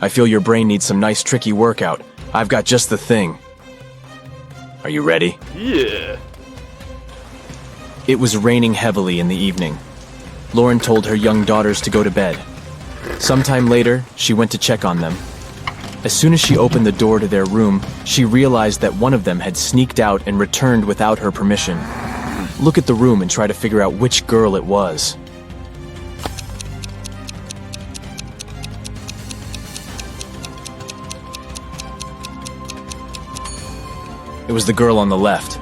I feel your brain needs some nice tricky workout. I've got just the thing. Are you ready? Yeah. It was raining heavily in the evening. Lauren told her young daughters to go to bed. Sometime later, she went to check on them. As soon as she opened the door to their room, she realized that one of them had sneaked out and returned without her permission. Look at the room and try to figure out which girl it was. It was the girl on the left.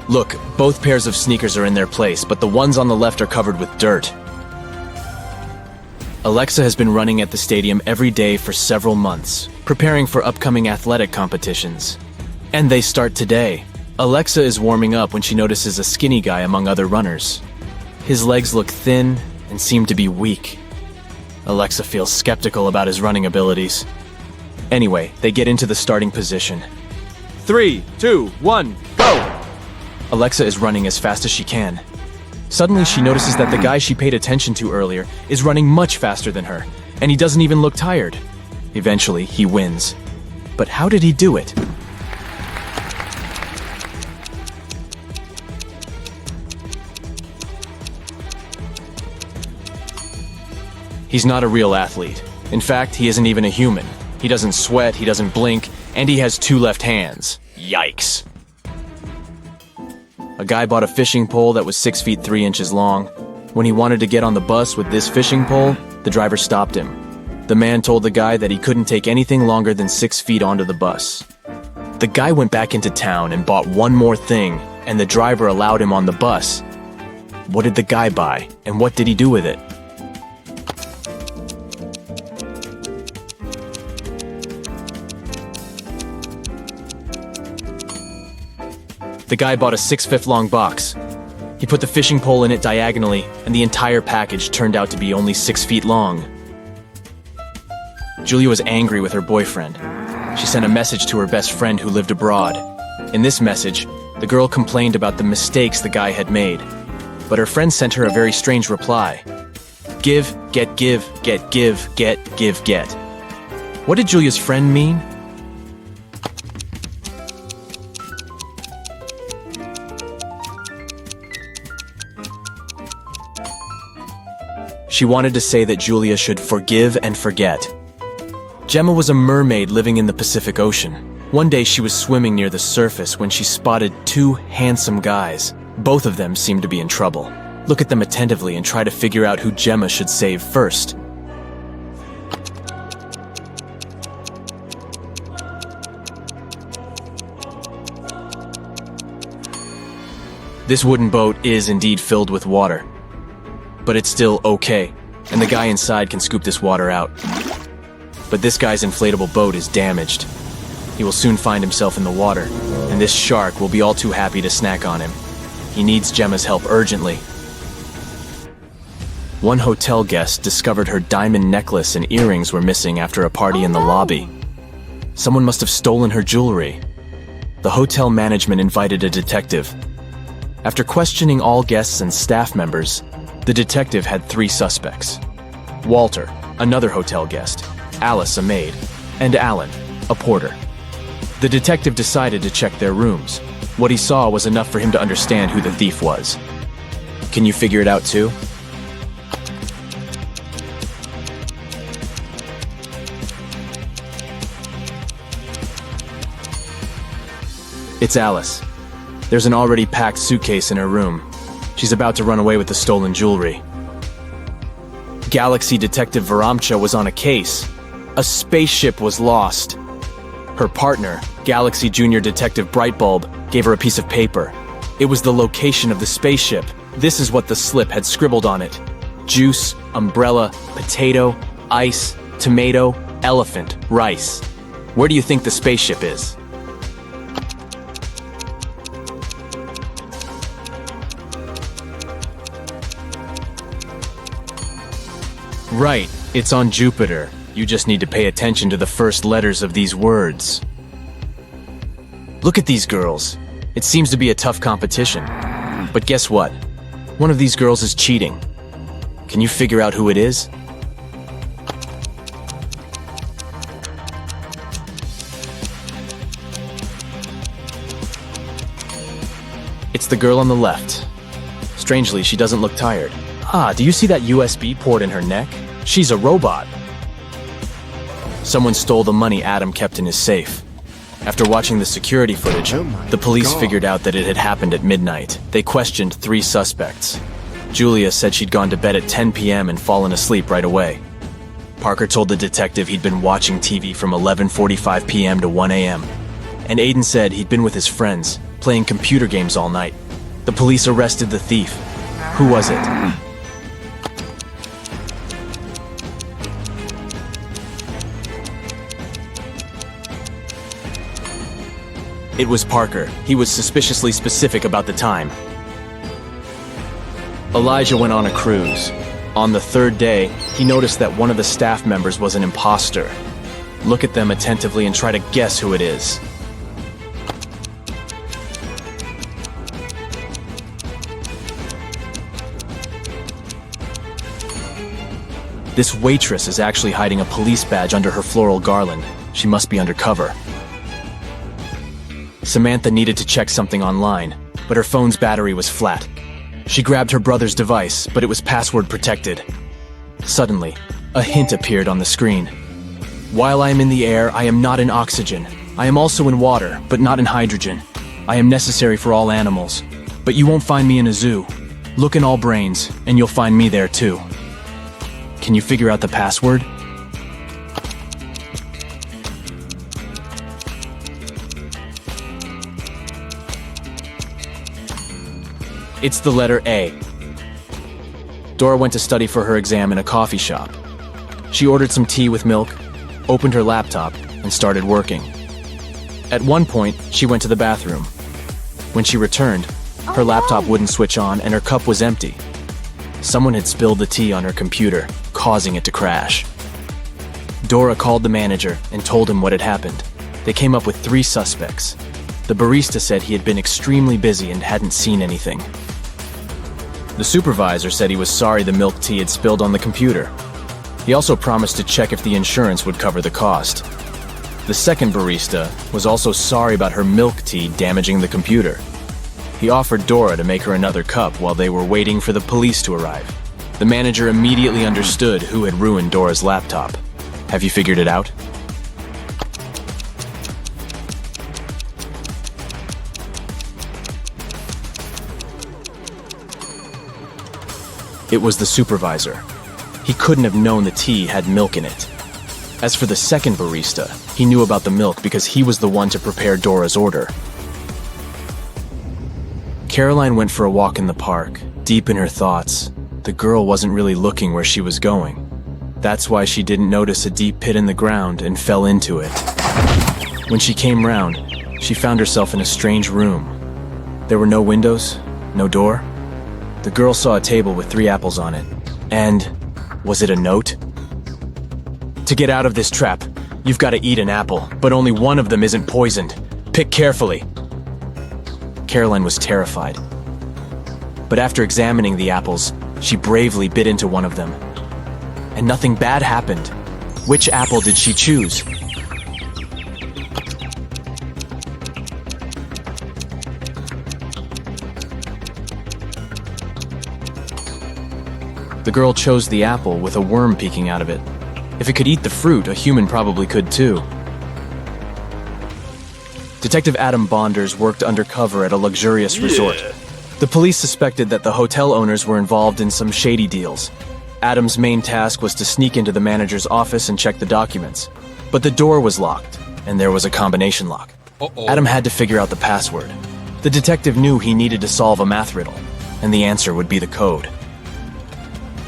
Look, both pairs of sneakers are in their place, but the ones on the left are covered with dirt. Alexa has been running at the stadium every day for several months, preparing for upcoming athletic competitions. And they start today. Alexa is warming up when she notices a skinny guy among other runners. His legs look thin and seem to be weak. Alexa feels skeptical about his running abilities. Anyway, they get into the starting position. 3, 2, 1, go! Alexa is running as fast as she can. Suddenly, she notices that the guy she paid attention to earlier is running much faster than her, and he doesn't even look tired. Eventually, he wins. But how did he do it? He's not a real athlete. In fact, he isn't even a human. He doesn't sweat, he doesn't blink, and he has 2 left hands. Yikes. A guy bought a fishing pole that was 6 feet 3 inches long. When he wanted to get on the bus with this fishing pole, the driver stopped him. The man told the guy that he couldn't take anything longer than 6 feet onto the bus. The guy went back into town and bought one more thing, and the driver allowed him on the bus. What did the guy buy, and what did he do with it? The guy bought a 6-foot long box. He put the fishing pole in it diagonally, and the entire package turned out to be only 6 feet long. Julia was angry with her boyfriend. She sent a message to her best friend who lived abroad. In this message, the girl complained about the mistakes the guy had made. But her friend sent her a very strange reply. Give, get, give, get, give, get, give, get. What did Julia's friend mean? She wanted to say that Julia should forgive and forget. Gemma was a mermaid living in the Pacific Ocean. One day she was swimming near the surface when she spotted 2 handsome guys. Both of them seemed to be in trouble. Look at them attentively and try to figure out who Gemma should save first. This wooden boat is indeed filled with water. But it's still okay, and the guy inside can scoop this water out. But this guy's inflatable boat is damaged. He will soon find himself in the water, and this shark will be all too happy to snack on him. He needs Gemma's help urgently. One hotel guest discovered her diamond necklace and earrings were missing after a party in the lobby. Someone must have stolen her jewelry. The hotel management invited a detective. After questioning all guests and staff members, the detective had 3 suspects. Walter, another hotel guest, Alice, a maid, and Alan, a porter. The detective decided to check their rooms. What he saw was enough for him to understand who the thief was. Can you figure it out too? It's Alice. There's an already packed suitcase in her room. She's about to run away with the stolen jewelry. Galaxy Detective Varamcha was on a case. A spaceship was lost. Her partner, Galaxy Junior Detective Brightbulb, gave her a piece of paper. It was the location of the spaceship. This is what the slip had scribbled on it. Juice, umbrella, potato, ice, tomato, elephant, rice. Where do you think the spaceship is? Right, it's on Jupiter. You just need to pay attention to the first letters of these words. Look at these girls. It seems to be a tough competition. But guess what? One of these girls is cheating. Can you figure out who it is? It's the girl on the left. Strangely, she doesn't look tired. Ah, do you see that USB port in her neck? She's a robot. Someone stole the money Adam kept in his safe. After watching the security footage, the police figured out that it had happened at midnight. They questioned 3 suspects. Julia said she'd gone to bed at 10 p.m. and fallen asleep right away. Parker told the detective he'd been watching TV from 11:45 p.m. to 1 a.m. And Aiden said he'd been with his friends, playing computer games all night. The police arrested the thief. Who was it? It was Parker. He was suspiciously specific about the time. Elijah went on a cruise. On the 3rd day, he noticed that one of the staff members was an imposter. Look at them attentively and try to guess who it is. This waitress is actually hiding a police badge under her floral garland. She must be undercover. Samantha needed to check something online, but her phone's battery was flat. She grabbed her brother's device, but it was password protected. Suddenly, a hint appeared on the screen. While I am in the air, I am not in oxygen. I am also in water, but not in hydrogen. I am necessary for all animals, but you won't find me in a zoo. Look in all brains, and you'll find me there too. Can you figure out the password? It's the letter A. Dora went to study for her exam in a coffee shop. She ordered some tea with milk, opened her laptop, and started working. At one point, she went to the bathroom. When she returned, her laptop wouldn't switch on and her cup was empty. Someone had spilled the tea on her computer, causing it to crash. Dora called the manager and told him what had happened. They came up with 3 suspects. The barista said he had been extremely busy and hadn't seen anything. The supervisor said he was sorry the milk tea had spilled on the computer. He also promised to check if the insurance would cover the cost. The second barista was also sorry about her milk tea damaging the computer. He offered Dora to make her another cup while they were waiting for the police to arrive. The manager immediately understood who had ruined Dora's laptop. Have you figured it out? It was the supervisor. He couldn't have known the tea had milk in it. As for the second barista, he knew about the milk because he was the one to prepare Dora's order. Caroline went for a walk in the park, deep in her thoughts. The girl wasn't really looking where she was going. That's why she didn't notice a deep pit in the ground and fell into it. When she came round, she found herself in a strange room. There were no windows, no door. The girl saw a table with 3 apples on it. And was it a note? To get out of this trap, you've got to eat an apple, but only one of them isn't poisoned. Pick carefully. Caroline was terrified. But after examining the apples, she bravely bit into one of them. And nothing bad happened. Which apple did she choose? The girl chose the apple with a worm peeking out of it. If it could eat the fruit, a human probably could too. Detective Adam Bonders worked undercover at a luxurious resort. The police suspected that the hotel owners were involved in some shady deals. Adam's main task was to sneak into the manager's office and check the documents. But the door was locked, and there was a combination lock. Adam had to figure out the password. The detective knew he needed to solve a math riddle, and the answer would be the code.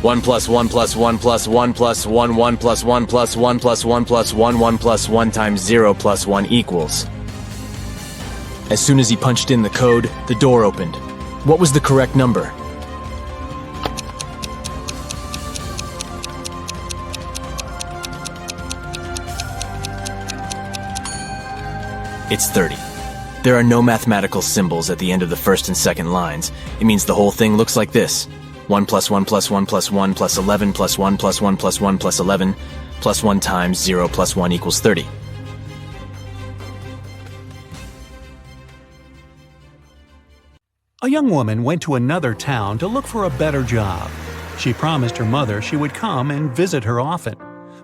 1 plus 1 plus 1 plus 1 plus 1 1 plus 1 plus 1 plus 1 plus 1 1 plus 1 times 0 plus 1 equals. As soon as he punched in the code, the door opened. What was the correct number? It's 30. There are no mathematical symbols at the end of the first and second lines. It means the whole thing looks like this. 1 plus 1 plus 1 plus 1 plus 11 plus 1 plus 1 plus 1 plus 11 plus 1 times 0 plus 1 equals 30. A young woman went to another town to look for a better job. She promised her mother she would come and visit her often.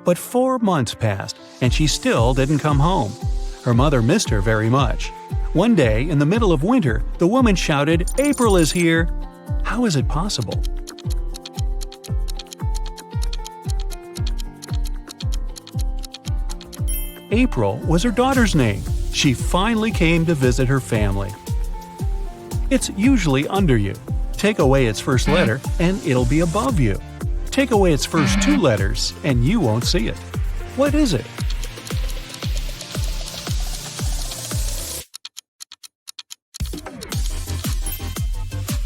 But 4 months passed, and she still didn't come home. Her mother missed her very much. One day, in the middle of winter, the woman shouted, "April is here!" How is it possible? April was her daughter's name. She finally came to visit her family. It's usually under you. Take away its first letter, and it'll be above you. Take away its first 2 letters, and you won't see it. What is it?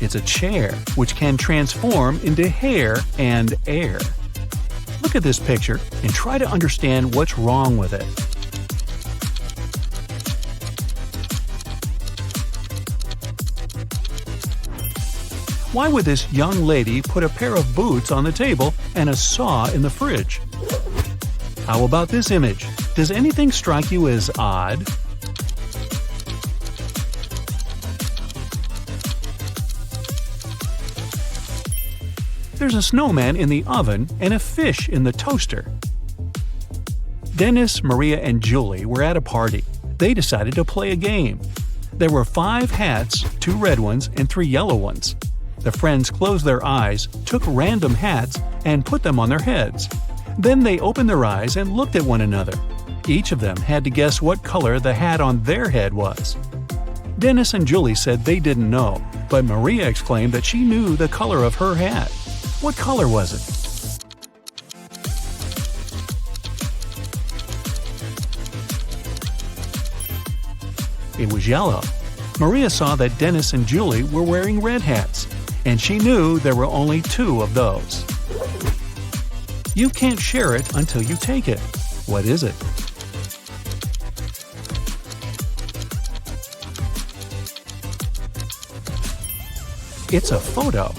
It's a chair, which can transform into hair and air. Look at this picture and try to understand what's wrong with it. Why would this young lady put a pair of boots on the table and a saw in the fridge? How about this image? Does anything strike you as odd? There's a snowman in the oven and a fish in the toaster. Dennis, Maria, and Julie were at a party. They decided to play a game. There were 5 hats, 2 red ones and 3 yellow ones. The friends closed their eyes, took random hats, and put them on their heads. Then they opened their eyes and looked at one another. Each of them had to guess what color the hat on their head was. Dennis and Julie said they didn't know, but Maria exclaimed that she knew the color of her hat. What color was it? It was yellow. Maria saw that Dennis and Julie were wearing red hats, and she knew there were only 2 of those. You can't share it until you take it. What is it? It's a photo.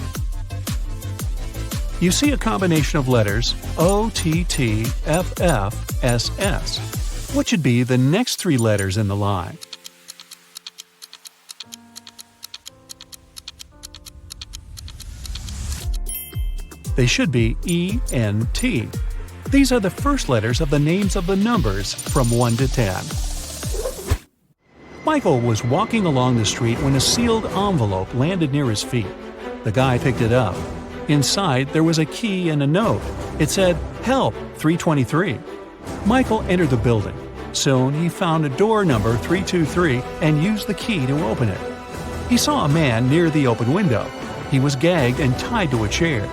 You see a combination of letters OTTFFSS. What should be the next 3 letters in the line? They should be ENT. These are the first letters of the names of the numbers from 1 to 10. Michael was walking along the street when a sealed envelope landed near his feet. The guy picked it up. Inside, there was a key and a note. It said, "Help, 323." Michael entered the building. Soon, he found a door number 323 and used the key to open it. He saw a man near the open window. He was gagged and tied to a chair.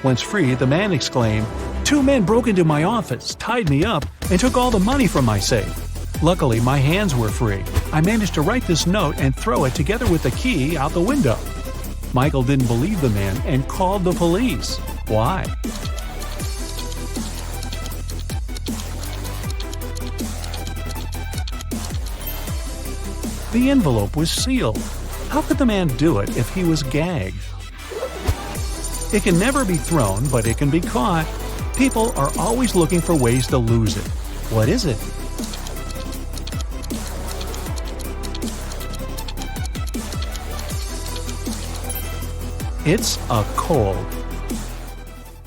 Once free, the man exclaimed, "2 men broke into my office, tied me up, and took all the money from my safe. Luckily, my hands were free. I managed to write this note and throw it together with the key out the window." Michael didn't believe the man and called the police. Why? The envelope was sealed. How could the man do it if he was gagged? It can never be thrown, but it can be caught. People are always looking for ways to lose it. What is it? It's a cold.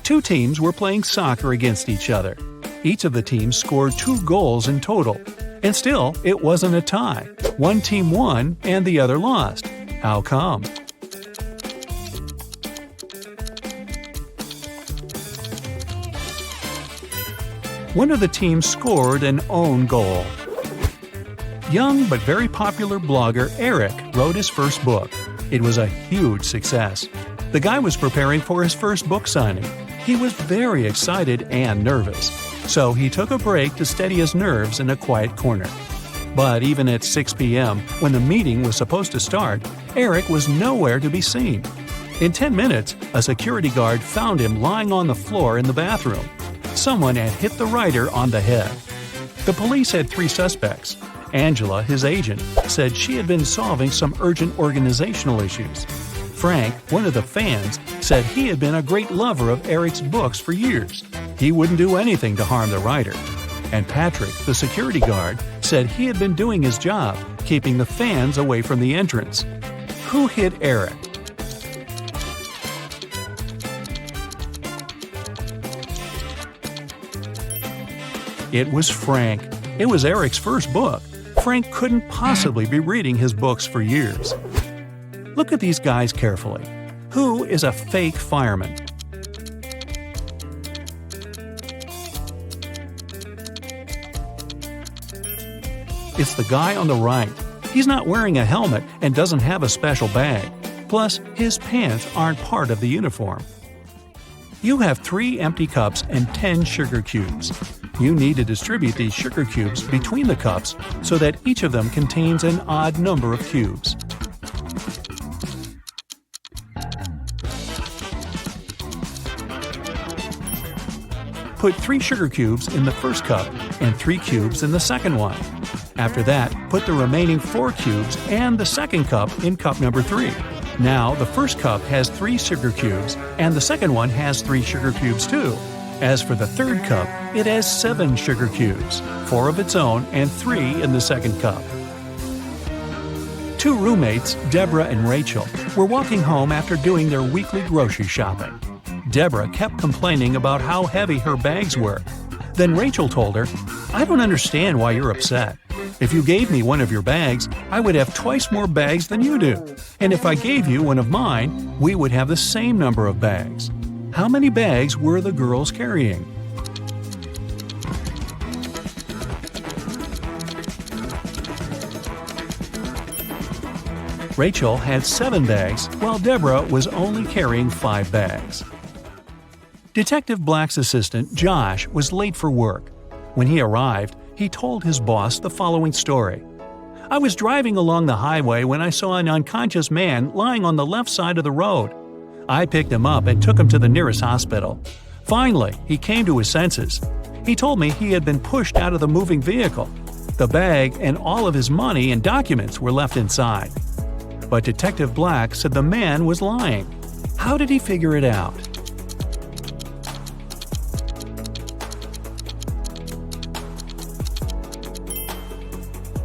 2 teams were playing soccer against each other. Each of the teams scored 2 goals in total. And still, it wasn't a tie. One team won and the other lost. How come? One of the teams scored an own goal. Young but very popular blogger Eric wrote his first book. It was a huge success. The guy was preparing for his first book signing. He was very excited and nervous, so he took a break to steady his nerves in a quiet corner. But even at 6 p.m., when the meeting was supposed to start, Eric was nowhere to be seen. In 10 minutes, a security guard found him lying on the floor in the bathroom. Someone had hit the writer on the head. The police had 3 suspects. Angela, his agent, said she had been solving some urgent organizational issues. Frank, one of the fans, said he had been a great lover of Eric's books for years. He wouldn't do anything to harm the writer. And Patrick, the security guard, said he had been doing his job, keeping the fans away from the entrance. Who hit Eric? It was Frank. It was Eric's first book. Frank couldn't possibly be reading his books for years. Look at these guys carefully. Who is a fake fireman? It's the guy on the right. He's not wearing a helmet and doesn't have a special bag. Plus, his pants aren't part of the uniform. You have 3 empty cups and 10 sugar cubes. You need to distribute these sugar cubes between the cups so that each of them contains an odd number of cubes. Put 3 sugar cubes in the first cup and 3 cubes in the second one. After that, put the remaining 4 cubes and the second cup in cup number 3. Now, the first cup has 3 sugar cubes, and the second one has 3 sugar cubes too. As for the third cup, it has 7 sugar cubes, 4 of its own and 3 in the second cup. 2 roommates, Deborah and Rachel, were walking home after doing their weekly grocery shopping. Deborah kept complaining about how heavy her bags were. Then Rachel told her, "I don't understand why you're upset. If you gave me one of your bags, I would have twice more bags than you do. And if I gave you one of mine, we would have the same number of bags." How many bags were the girls carrying? Rachel had 7 bags, while Deborah was only carrying 5 bags. Detective Black's assistant, Josh, was late for work. When he arrived, he told his boss the following story. "I was driving along the highway when I saw an unconscious man lying on the left side of the road. I picked him up and took him to the nearest hospital. Finally, he came to his senses. He told me he had been pushed out of the moving vehicle. The bag and all of his money and documents were left inside." But Detective Black said the man was lying. How did he figure it out?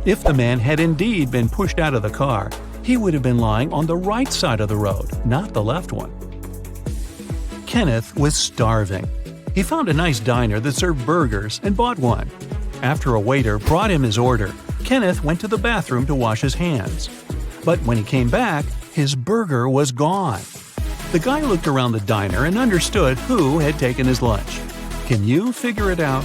If the man had indeed been pushed out of the car, he would have been lying on the right side of the road, not the left one. Kenneth was starving. He found a nice diner that served burgers and bought one. After a waiter brought him his order, Kenneth went to the bathroom to wash his hands. But when he came back, his burger was gone. The guy looked around the diner and understood who had taken his lunch. Can you figure it out?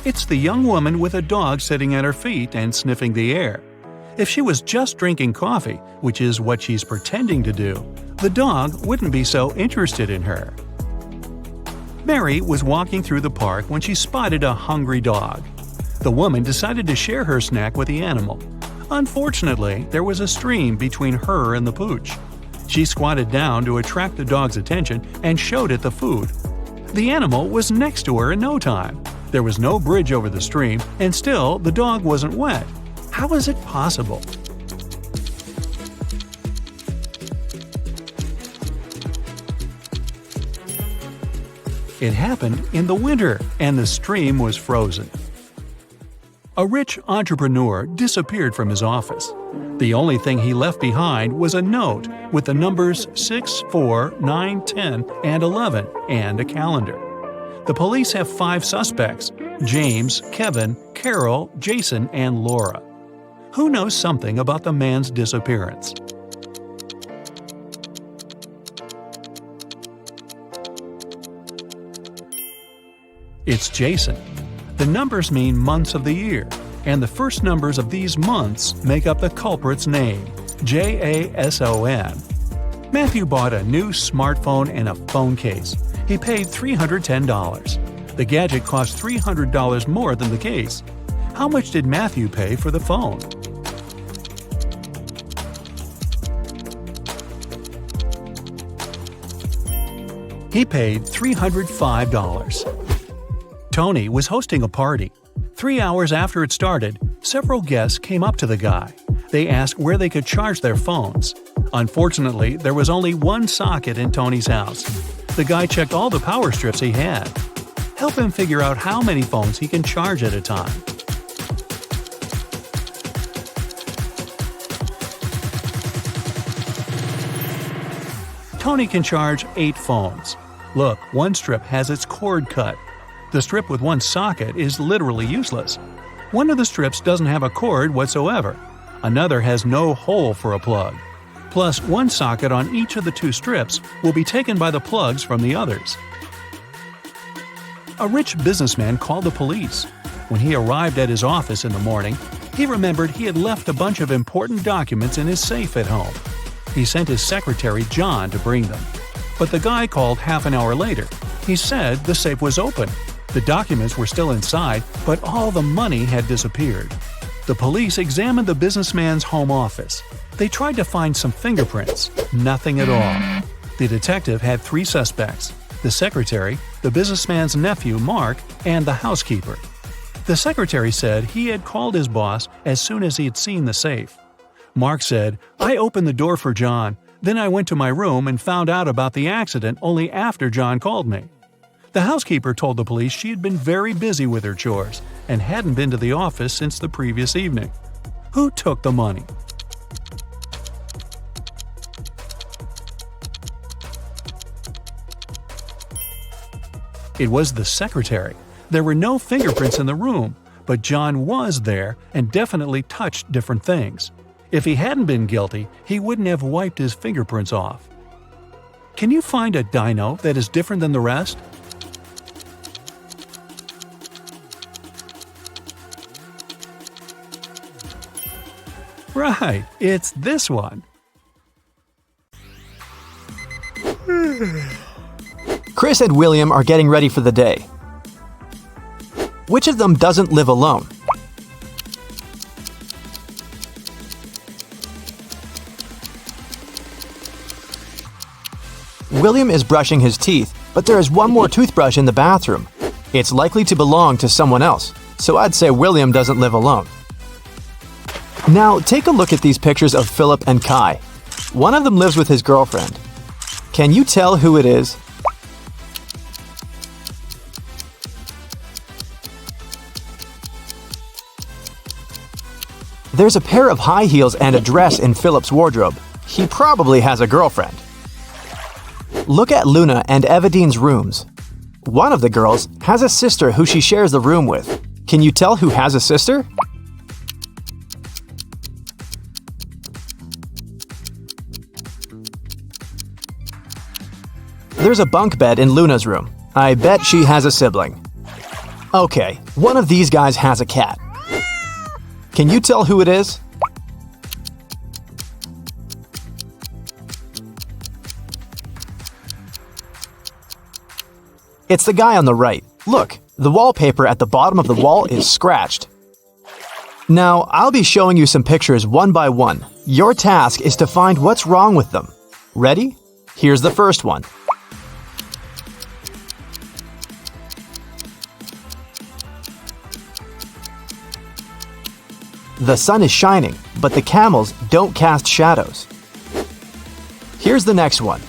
It's the young woman with a dog sitting at her feet and sniffing the air. If she was just drinking coffee, which is what she's pretending to do, the dog wouldn't be so interested in her. Mary was walking through the park when she spotted a hungry dog. The woman decided to share her snack with the animal. Unfortunately, there was a stream between her and the pooch. She squatted down to attract the dog's attention and showed it the food. The animal was next to her in no time. There was no bridge over the stream, and still the dog wasn't wet. How is it possible? It happened in the winter, and the stream was frozen. A rich entrepreneur disappeared from his office. The only thing he left behind was a note with the numbers 6, 4, 9, 10, and 11, and a calendar. The police have 5 suspects: James, Kevin, Carol, Jason, and Laura. Who knows something about the man's disappearance? It's Jason. The numbers mean months of the year, and the first numbers of these months make up the culprit's name, Jason. Matthew bought a new smartphone and a phone case. He paid $310. The gadget cost $300 more than the case. How much did Matthew pay for the phone? He paid $305. Tony was hosting a party. 3 hours after it started, several guests came up to the guy. They asked where they could charge their phones. Unfortunately, there was only one socket in Tony's house. The guy checked all the power strips he had. Help him figure out how many phones he can charge at a time. Tony can charge 8 phones. Look, one strip has its cord cut. The strip with one socket is literally useless. One of the strips doesn't have a cord whatsoever. Another has no hole for a plug. Plus, one socket on each of the 2 strips will be taken by the plugs from the others. A rich businessman called the police. When he arrived at his office in the morning, he remembered he had left a bunch of important documents in his safe at home. He sent his secretary, John, to bring them. But the guy called half an hour later. He said the safe was open. The documents were still inside, but all the money had disappeared. The police examined the businessman's home office. They tried to find some fingerprints. Nothing at all. The detective had 3 suspects: the secretary, the businessman's nephew, Mark, and the housekeeper. The secretary said he had called his boss as soon as he had seen the safe. Mark said, "I opened the door for John. Then I went to my room and found out about the accident only after John called me." The housekeeper told the police she had been very busy with her chores and hadn't been to the office since the previous evening. Who took the money? It was the secretary. There were no fingerprints in the room, but John was there and definitely touched different things. If he hadn't been guilty, he wouldn't have wiped his fingerprints off. Can you find a dino that is different than the rest? Right, it's this one. Chris and William are getting ready for the day. Which of them doesn't live alone? William is brushing his teeth, but there is one more toothbrush in the bathroom. It's likely to belong to someone else, so I'd say William doesn't live alone. Now, take a look at these pictures of Philip and Kai. One of them lives with his girlfriend. Can you tell who it is? There's a pair of high heels and a dress in Philip's wardrobe. He probably has a girlfriend. Look at Luna and Evadine's rooms. One of the girls has a sister who she shares the room with. Can you tell who has a sister? There's a bunk bed in Luna's room. I bet she has a sibling. Okay, one of these guys has a cat. Can you tell who it is? It's the guy on the right. Look, the wallpaper at the bottom of the wall is scratched. Now, I'll be showing you some pictures one by one. Your task is to find what's wrong with them. Ready? Here's the first one. The sun is shining, but the camels don't cast shadows. Here's the next one.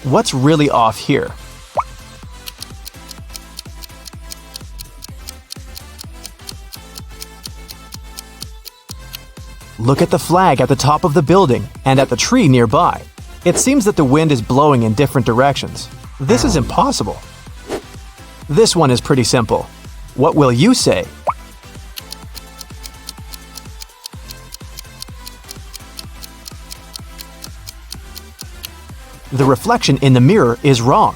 What's really off here? Look at the flag at the top of the building and at the tree nearby. It seems that the wind is blowing in different directions. This is impossible. This one is pretty simple. What will you say? The reflection in the mirror is wrong.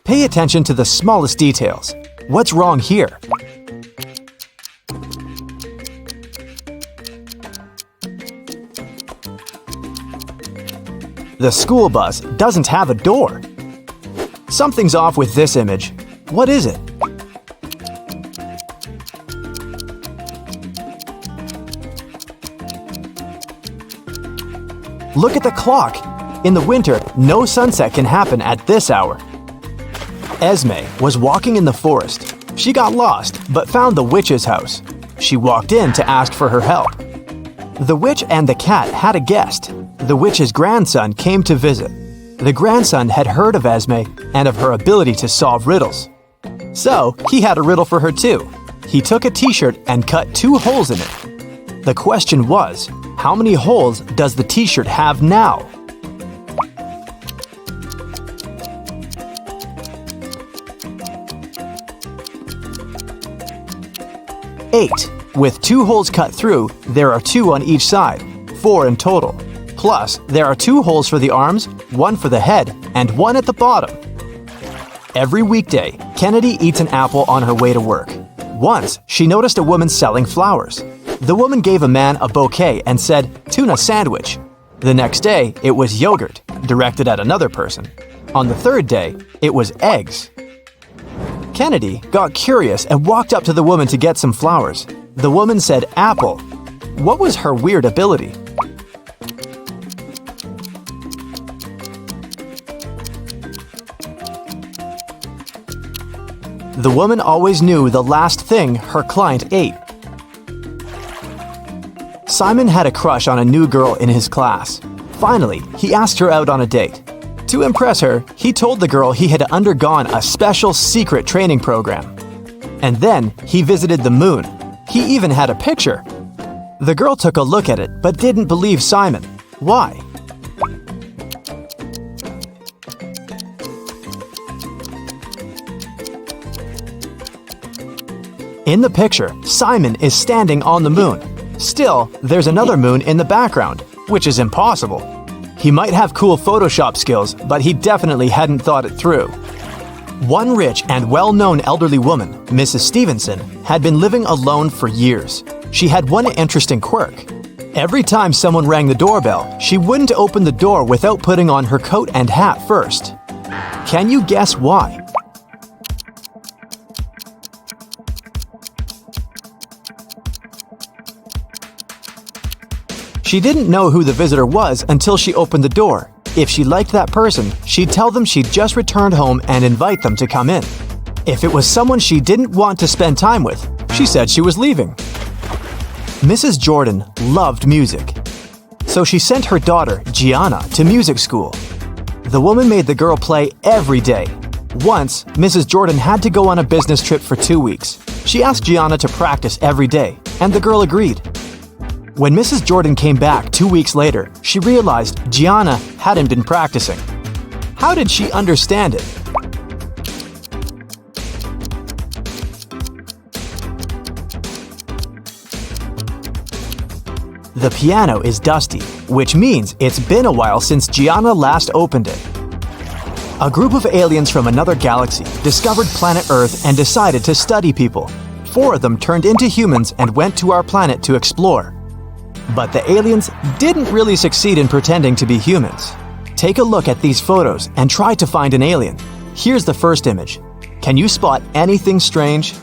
Pay attention to the smallest details. What's wrong here? The school bus doesn't have a door. Something's off with this image. What is it? Look at the clock. In the winter, no sunset can happen at this hour. Esme was walking in the forest. She got lost, but found the witch's house. She walked in to ask for her help. The witch and the cat had a guest. The witch's grandson came to visit. The grandson had heard of Esme and of her ability to solve riddles. So, he had a riddle for her too. He took a t-shirt and cut 2 holes in it. The question was, how many holes does the t-shirt have now? 8. With 2 holes cut through, there are 2 on each side, 4 in total. Plus, there are 2 holes for the arms, 1 for the head, and 1 at the bottom. Every weekday, Kennedy eats an apple on her way to work. Once, she noticed a woman selling flowers. The woman gave a man a bouquet and said, "Tuna sandwich." The next day, it was yogurt, directed at another person. On the 3rd day, it was eggs. Kennedy got curious and walked up to the woman to get some flowers. The woman said apple. What was her weird ability? The woman always knew the last thing her client ate. Simon had a crush on a new girl in his class. Finally, he asked her out on a date. To impress her, he told the girl he had undergone a special secret training program. And then he visited the moon. He even had a picture. The girl took a look at it but didn't believe Simon. Why? In the picture, Simon is standing on the moon. Still, there's another moon in the background, which is impossible. He might have cool Photoshop skills, but he definitely hadn't thought it through. One rich and well-known elderly woman, Mrs. Stevenson, had been living alone for years. She had one interesting quirk. Every time someone rang the doorbell, she wouldn't open the door without putting on her coat and hat first. Can you guess why? She didn't know who the visitor was until she opened the door. If she liked that person, she'd tell them she'd just returned home and invite them to come in. If it was someone she didn't want to spend time with, she said she was leaving. Mrs. Jordan loved music, so she sent her daughter, Gianna, to music school. The woman made the girl play every day. Once, Mrs. Jordan had to go on a business trip for 2 weeks. She asked Gianna to practice every day, and the girl agreed. When Mrs. Jordan came back 2 weeks later, she realized Gianna hadn't been practicing. How did she understand it? The piano is dusty, which means it's been a while since Gianna last opened it. A group of aliens from another galaxy discovered planet Earth and decided to study people. 4 of them turned into humans and went to our planet to explore. But the aliens didn't really succeed in pretending to be humans. Take a look at these photos and try to find an alien. Here's the first image. Can you spot anything strange?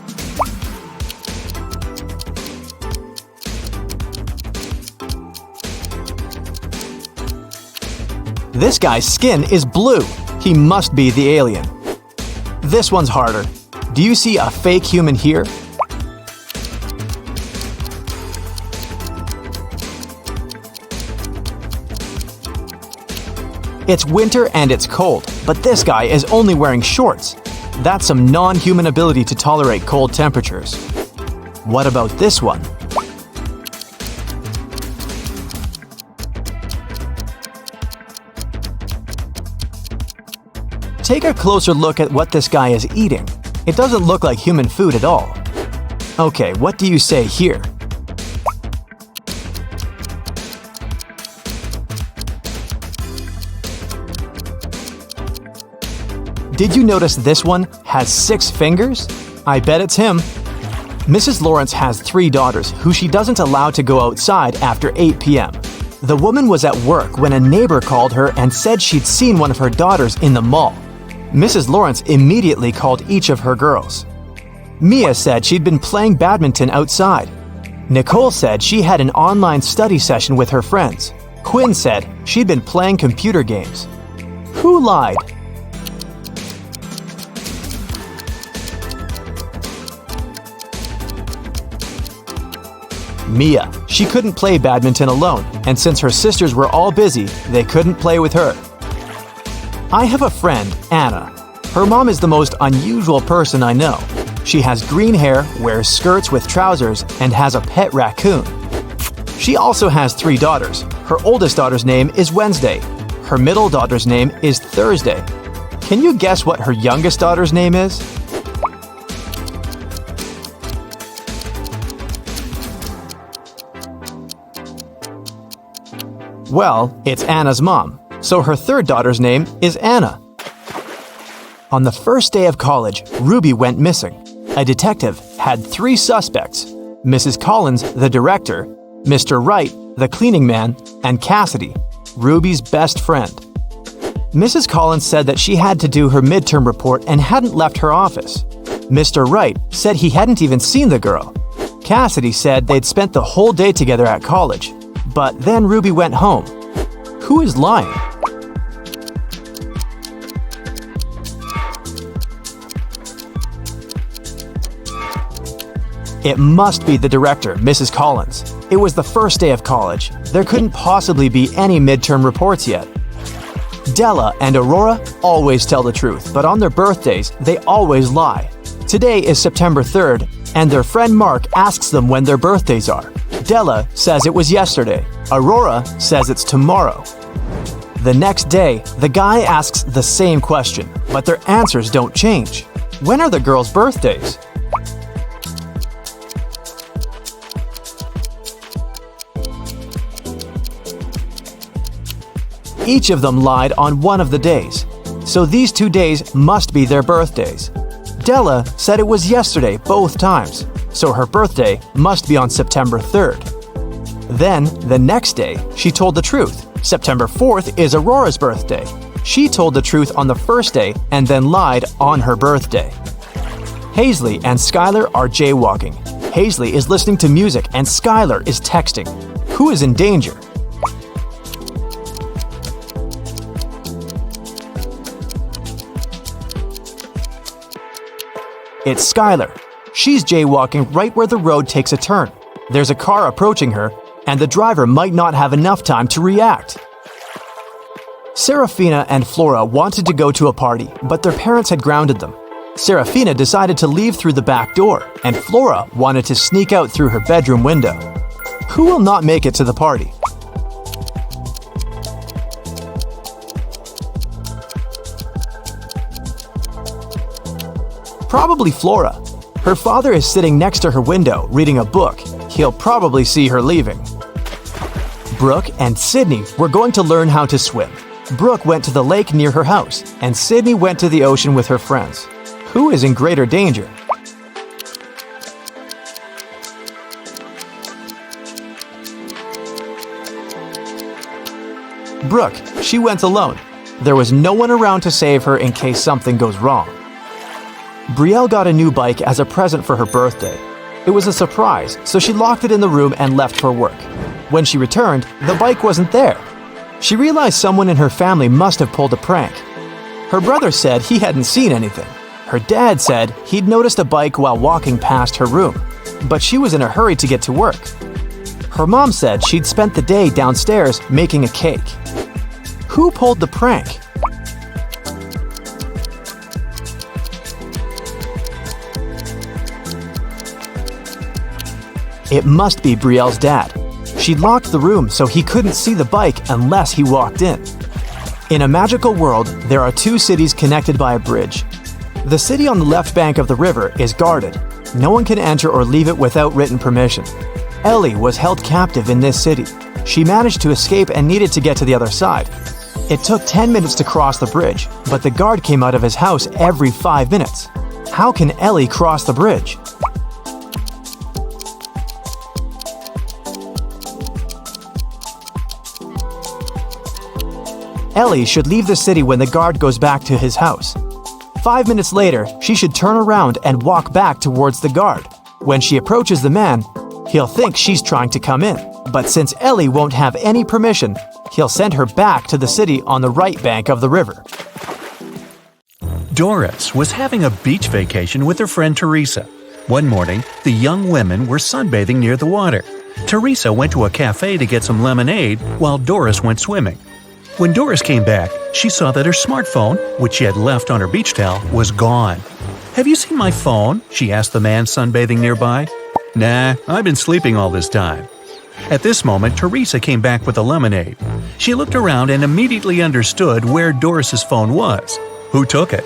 This guy's skin is blue. He must be the alien. This one's harder. Do you see a fake human here? It's winter and it's cold, but this guy is only wearing shorts. That's some non-human ability to tolerate cold temperatures. What about this one? Take a closer look at what this guy is eating. It doesn't look like human food at all. Okay, what do you say here? Did you notice this one has 6 fingers? I bet it's him. Mrs. Lawrence has 3 daughters who she doesn't allow to go outside after 8 p.m. The woman was at work when a neighbor called her and said she'd seen one of her daughters in the mall. Mrs. Lawrence immediately called each of her girls. Mia said she'd been playing badminton outside. Nicole said she had an online study session with her friends. Quinn said she'd been playing computer games. Who lied? Mia. She couldn't play badminton alone, and since her sisters were all busy, they couldn't play with her. I have a friend, Anna. Her mom is the most unusual person I know. She has green hair, wears skirts with trousers, and has a pet raccoon. She also has 3 daughters. Her oldest daughter's name is Wednesday. Her middle daughter's name is Thursday. Can you guess what her youngest daughter's name is? Well, it's Anna's mom, so her third daughter's name is Anna. On the first day of college, Ruby went missing. A detective had 3 suspects: Mrs. Collins, the director, Mr. Wright, the cleaning man, and Cassidy, Ruby's best friend. Mrs. Collins said that she had to do her midterm report and hadn't left her office. Mr. Wright said he hadn't even seen the girl. Cassidy said they'd spent the whole day together at college. But then Ruby went home. Who is lying? It must be the director, Mrs. Collins. It was the first day of college. There couldn't possibly be any midterm reports yet. Della and Aurora always tell the truth, but on their birthdays, they always lie. Today is September 3rd, and their friend Mark asks them when their birthdays are. Della says it was yesterday. Aurora says it's tomorrow. The next day, the guy asks the same question, but their answers don't change. When are the girls' birthdays? Each of them lied on one of the days, so these 2 days must be their birthdays. Della said it was yesterday both times, so her birthday must be on September 3rd. Then, the next day, she told the truth. September 4th is Aurora's birthday. She told the truth on the first day and then lied on her birthday. Hazley and Skylar are jaywalking. Hazley is listening to music and Skylar is texting. Who is in danger? It's Skylar. She's jaywalking right where the road takes a turn. There's a car approaching her, and the driver might not have enough time to react. Serafina and Flora wanted to go to a party, but their parents had grounded them. Serafina decided to leave through the back door, and Flora wanted to sneak out through her bedroom window. Who will not make it to the party? Probably Flora. Her father is sitting next to her window reading a book. He'll probably see her leaving. Brooke and Sydney were going to learn how to swim. Brooke went to the lake near her house, and Sydney went to the ocean with her friends. Who is in greater danger? Brooke. She went alone. There was no one around to save her in case something goes wrong. Brielle got a new bike as a present for her birthday. It was a surprise, so she locked it in the room and left for work. When she returned, the bike wasn't there. She realized someone in her family must have pulled a prank. Her brother said he hadn't seen anything. Her dad said he'd noticed a bike while walking past her room, but she was in a hurry to get to work. Her mom said she'd spent the day downstairs making a cake. Who pulled the prank? It must be Brielle's dad. She locked the room so he couldn't see the bike unless he walked in. In a magical world, there are 2 cities connected by a bridge. The city on the left bank of the river is guarded. No one can enter or leave it without written permission. Ellie was held captive in this city. She managed to escape and needed to get to the other side. It took 10 minutes to cross the bridge, but the guard came out of his house every 5 minutes. How can Ellie cross the bridge? Ellie should leave the city when the guard goes back to his house. 5 minutes later, she should turn around and walk back towards the guard. When she approaches the man, he'll think she's trying to come in. But since Ellie won't have any permission, he'll send her back to the city on the right bank of the river. Doris was having a beach vacation with her friend Teresa. One morning, the young women were sunbathing near the water. Teresa went to a cafe to get some lemonade while Doris went swimming. When Doris came back, she saw that her smartphone, which she had left on her beach towel, was gone. "Have you seen my phone?" she asked the man sunbathing nearby. "Nah, I've been sleeping all this time." At this moment, Teresa came back with a lemonade. She looked around and immediately understood where Doris's phone was. Who took it?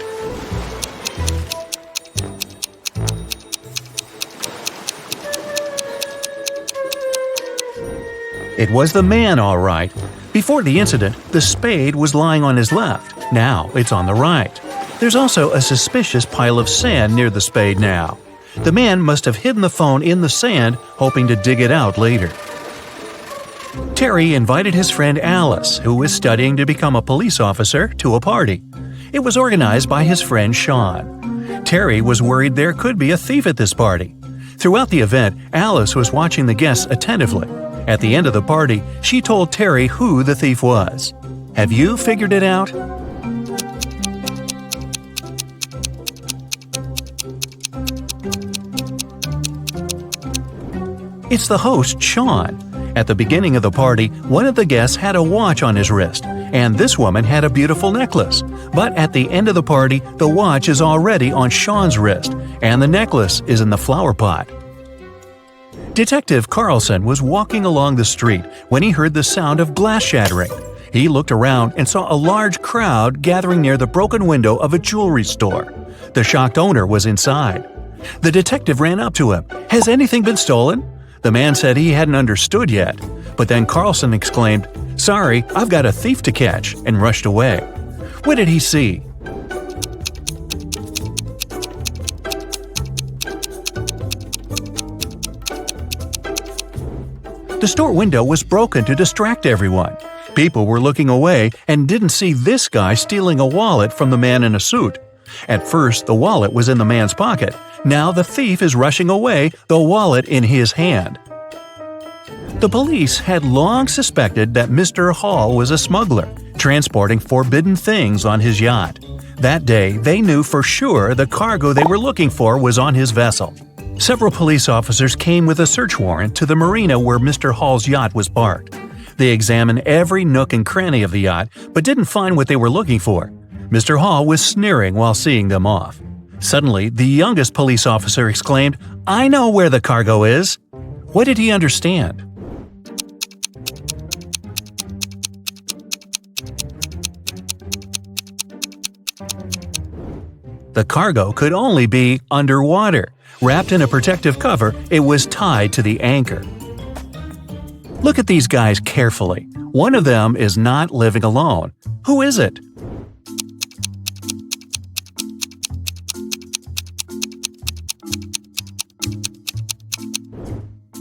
It was the man, all right. Before the incident, the spade was lying on his left. Now it's on the right. There's also a suspicious pile of sand near the spade now. The man must have hidden the phone in the sand, hoping to dig it out later. Terry invited his friend Alice, who was studying to become a police officer, to a party. It was organized by his friend Sean. Terry was worried there could be a thief at this party. Throughout the event, Alice was watching the guests attentively. At the end of the party, she told Terry who the thief was. Have you figured it out? It's the host, Sean. At the beginning of the party, one of the guests had a watch on his wrist, and this woman had a beautiful necklace. But at the end of the party, the watch is already on Sean's wrist, and the necklace is in the flower pot. Detective Carlson was walking along the street when he heard the sound of glass shattering. He looked around and saw a large crowd gathering near the broken window of a jewelry store. The shocked owner was inside. The detective ran up to him. "Has anything been stolen?" The man said he hadn't understood yet, but then Carlson exclaimed, "Sorry, I've got a thief to catch," and rushed away. What did he see? The store window was broken to distract everyone. People were looking away and didn't see this guy stealing a wallet from the man in a suit. At first, the wallet was in the man's pocket. Now the thief is rushing away, the wallet in his hand. The police had long suspected that Mr. Hall was a smuggler, transporting forbidden things on his yacht. That day, they knew for sure the cargo they were looking for was on his vessel. Several police officers came with a search warrant to the marina where Mr. Hall's yacht was parked. They examined every nook and cranny of the yacht, but didn't find what they were looking for. Mr. Hall was sneering while seeing them off. Suddenly, the youngest police officer exclaimed, "I know where the cargo is!" What did he understand? The cargo could only be underwater. Wrapped in a protective cover, it was tied to the anchor. Look at these guys carefully. One of them is not living alone. Who is it?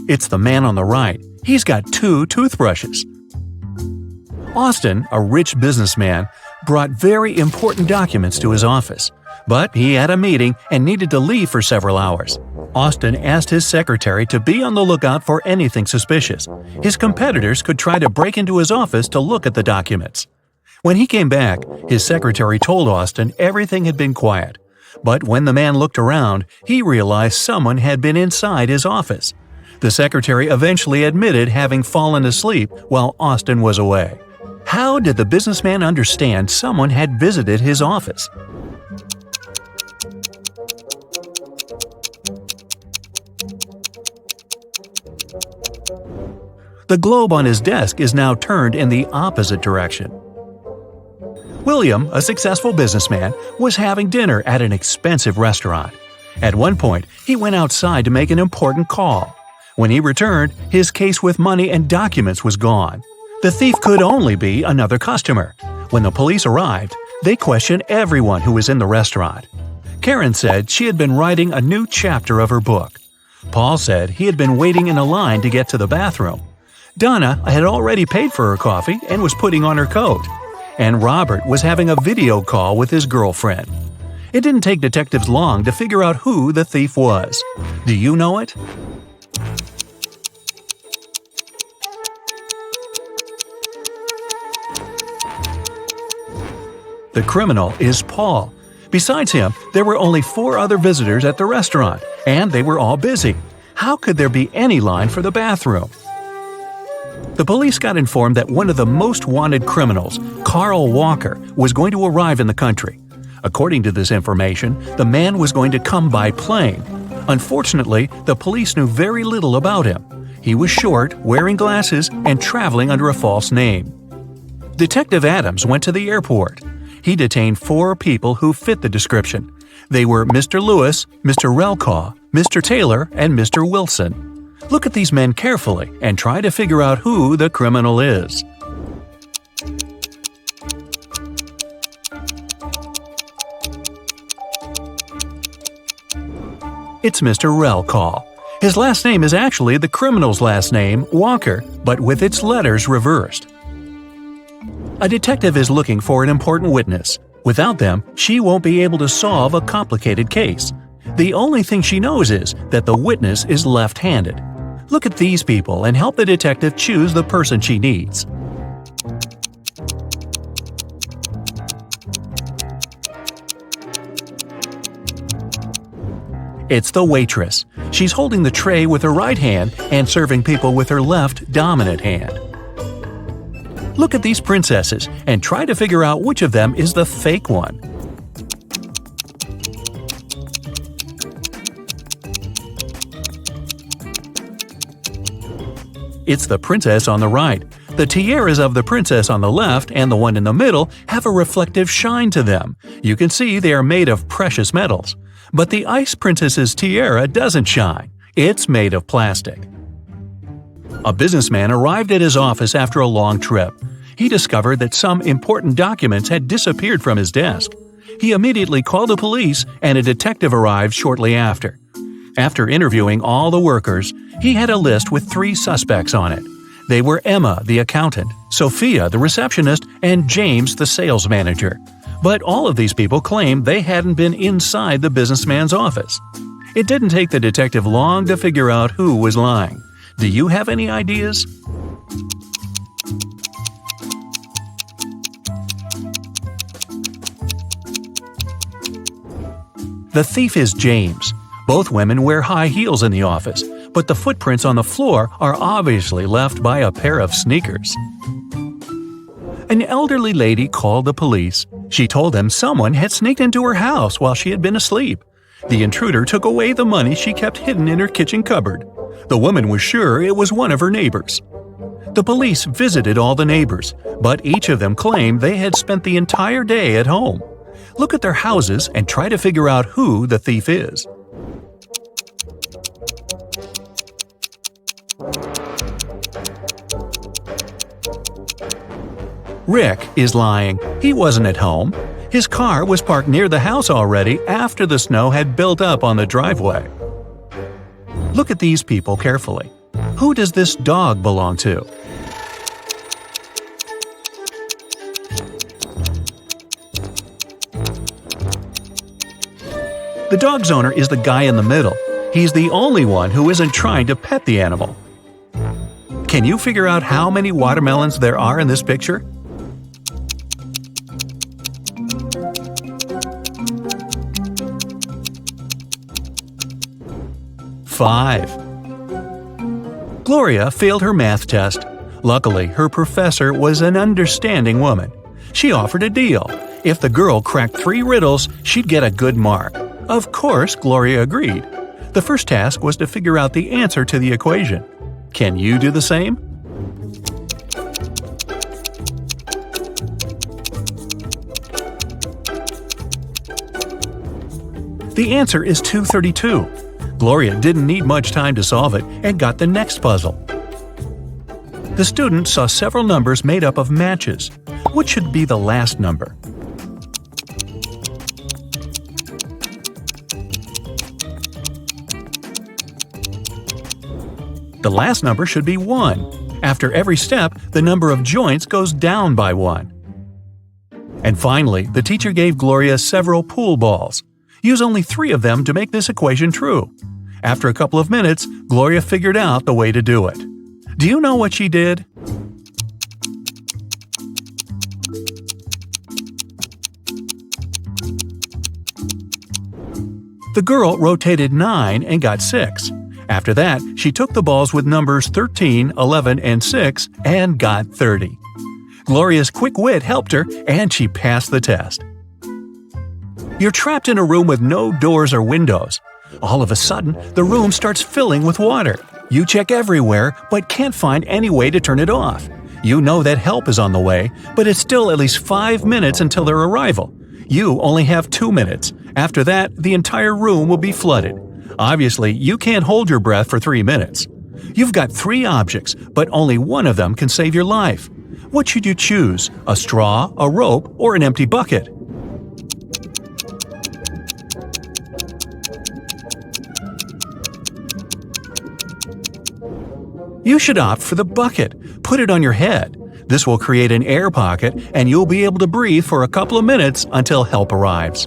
It's the man on the right. He's got 2 toothbrushes. Austin, a rich businessman, brought very important documents to his office. But he had a meeting and needed to leave for several hours. Austin asked his secretary to be on the lookout for anything suspicious. His competitors could try to break into his office to look at the documents. When he came back, his secretary told Austin everything had been quiet. But when the man looked around, he realized someone had been inside his office. The secretary eventually admitted having fallen asleep while Austin was away. How did the businessman understand someone had visited his office? The globe on his desk is now turned in the opposite direction. William, a successful businessman, was having dinner at an expensive restaurant. At one point, he went outside to make an important call. When he returned, his case with money and documents was gone. The thief could only be another customer. When the police arrived, they questioned everyone who was in the restaurant. Karen said she had been writing a new chapter of her book. Paul said he had been waiting in a line to get to the bathroom. Donna had already paid for her coffee and was putting on her coat. And Robert was having a video call with his girlfriend. It didn't take detectives long to figure out who the thief was. Do you know it? The criminal is Paul. Besides him, there were only 4 other visitors at the restaurant, and they were all busy. How could there be any line for the bathroom? The police got informed that one of the most wanted criminals, Carl Walker, was going to arrive in the country. According to this information, the man was going to come by plane. Unfortunately, the police knew very little about him. He was short, wearing glasses, and traveling under a false name. Detective Adams went to the airport. He detained 4 people who fit the description. They were Mr. Lewis, Mr. Relkaw, Mr. Taylor, and Mr. Wilson. Look at these men carefully and try to figure out who the criminal is. It's Mr. Relkaw. His last name is actually the criminal's last name, Walker, but with its letters reversed. A detective is looking for an important witness. Without them, she won't be able to solve a complicated case. The only thing she knows is that the witness is left-handed. Look at these people and help the detective choose the person she needs. It's the waitress. She's holding the tray with her right hand and serving people with her left dominant hand. Look at these princesses and try to figure out which of them is the fake one. It's the princess on the right. The tiaras of the princess on the left and the one in the middle have a reflective shine to them. You can see they are made of precious metals. But the ice princess's tiara doesn't shine. It's made of plastic. A businessman arrived at his office after a long trip. He discovered that some important documents had disappeared from his desk. He immediately called the police, and a detective arrived shortly after. After interviewing all the workers, he had a list with 3 suspects on it. They were Emma, the accountant, Sophia, the receptionist, and James, the sales manager. But all of these people claimed they hadn't been inside the businessman's office. It didn't take the detective long to figure out who was lying. Do you have any ideas? The thief is James. Both women wear high heels in the office, but the footprints on the floor are obviously left by a pair of sneakers. An elderly lady called the police. She told them someone had sneaked into her house while she had been asleep. The intruder took away the money she kept hidden in her kitchen cupboard. The woman was sure it was one of her neighbors. The police visited all the neighbors, but each of them claimed they had spent the entire day at home. Look at their houses and try to figure out who the thief is. Rick is lying. He wasn't at home. His car was parked near the house already after the snow had built up on the driveway. Look at these people carefully. Who does this dog belong to? The dog's owner is the guy in the middle. He's the only one who isn't trying to pet the animal. Can you figure out how many watermelons there are in this picture? Five. Gloria failed her math test. Luckily, her professor was an understanding woman. She offered a deal. If the girl cracked 3 riddles, she'd get a good mark. Of course, Gloria agreed. The first task was to figure out the answer to the equation. Can you do the same? The answer is 232. Gloria didn't need much time to solve it and got the next puzzle. The student saw several numbers made up of matches. What should be the last number? The last number should be 1. After every step, the number of joints goes down by 1. And finally, the teacher gave Gloria several pool balls. Use only 3 of them to make this equation true. After a couple of minutes, Gloria figured out the way to do it. Do you know what she did? The girl rotated 9 and got 6. After that, she took the balls with numbers 13, 11, and 6 and got 30. Gloria's quick wit helped her, and she passed the test. You're trapped in a room with no doors or windows. All of a sudden, the room starts filling with water. You check everywhere, but can't find any way to turn it off. You know that help is on the way, but it's still at least 5 minutes until their arrival. You only have 2 minutes. After that, the entire room will be flooded. Obviously, you can't hold your breath for 3 minutes. You've got 3 objects, but only one of them can save your life. What should you choose? A straw, a rope, or an empty bucket? You should opt for the bucket. Put it on your head. This will create an air pocket, and you'll be able to breathe for a couple of minutes until help arrives.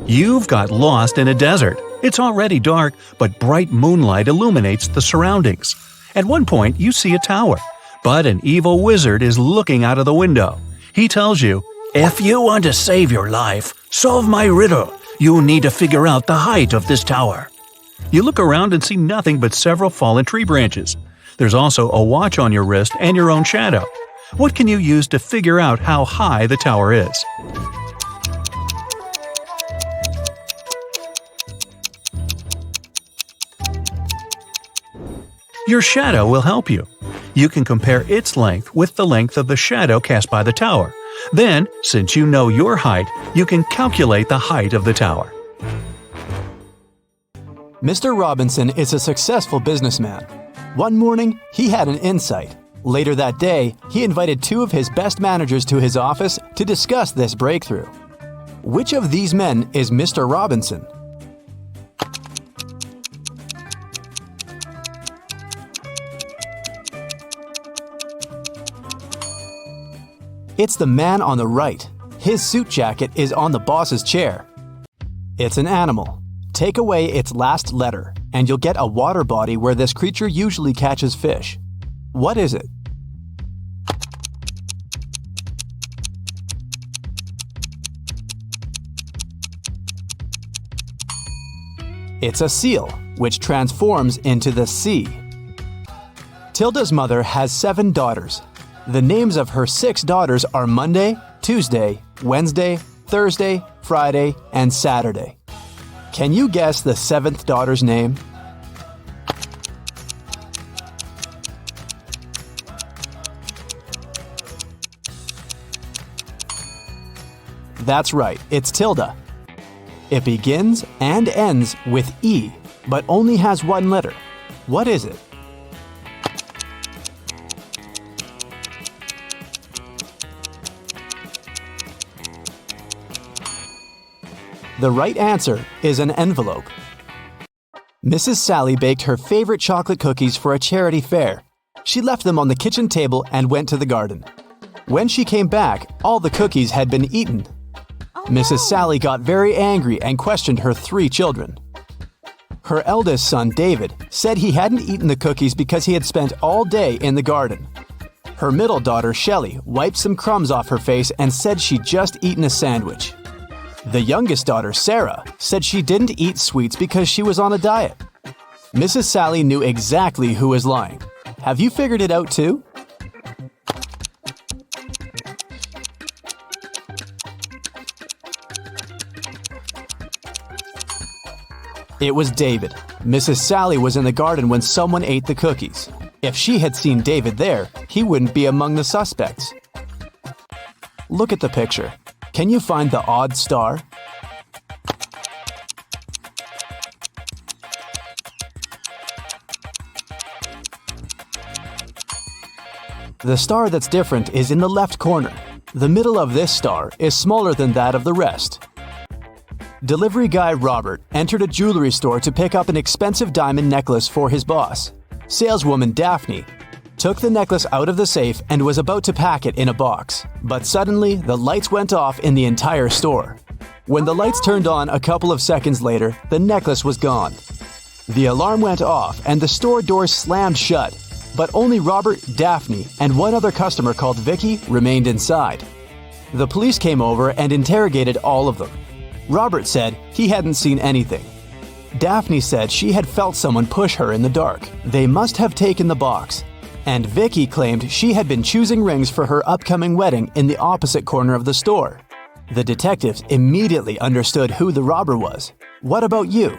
You've got lost in a desert. It's already dark, but bright moonlight illuminates the surroundings. At one point, you see a tower, but an evil wizard is looking out of the window. He tells you, "If you want to save your life, solve my riddle. You need to figure out the height of this tower." You look around and see nothing but several fallen tree branches. There's also a watch on your wrist and your own shadow. What can you use to figure out how high the tower is? Your shadow will help you. You can compare its length with the length of the shadow cast by the tower. Then, since you know your height, you can calculate the height of the tower. Mr. Robinson is a successful businessman. One morning, he had an insight. Later that day, he invited 2 of his best managers to his office to discuss this breakthrough. Which of these men is Mr. Robinson? It's the man on the right. His suit jacket is on the boss's chair. It's an animal. Take away its last letter, and you'll get a water body where this creature usually catches fish. What is it? It's a seal, which transforms into the sea. Tilda's mother has 7 daughters. The names of her 6 daughters are Monday, Tuesday, Wednesday, Thursday, Friday, and Saturday. Can you guess the 7th daughter's name? That's right, it's Tilda. It begins and ends with E, but only has 1 letter. What is it? The right answer is an envelope. Mrs. Sally baked her favorite chocolate cookies for a charity fair. She left them on the kitchen table and went to the garden. When she came back, all the cookies had been eaten. Mrs. Sally got very angry and questioned her 3 children. Her eldest son, David, said he hadn't eaten the cookies because he had spent all day in the garden. Her middle daughter, Shelley, wiped some crumbs off her face and said she'd just eaten a sandwich. The youngest daughter, Sarah, said she didn't eat sweets because she was on a diet. Mrs. Sally knew exactly who was lying. Have you figured it out too? It was David. Mrs. Sally was in the garden when someone ate the cookies. If she had seen David there, he wouldn't be among the suspects. Look at the picture. Can you find the odd star? The star that's different is in the left corner. The middle of this star is smaller than that of the rest. Delivery guy Robert entered a jewelry store to pick up an expensive diamond necklace for his boss. Saleswoman Daphne took the necklace out of the safe and was about to pack it in a box. But suddenly, the lights went off in the entire store. When the lights turned on a couple of seconds later, the necklace was gone. The alarm went off and the store doors slammed shut. But only Robert, Daphne, and one other customer called Vicky remained inside. The police came over and interrogated all of them. Robert said he hadn't seen anything. Daphne said she had felt someone push her in the dark. They must have taken the box. And Vicky claimed she had been choosing rings for her upcoming wedding in the opposite corner of the store. The detectives immediately understood who the robber was. What about you?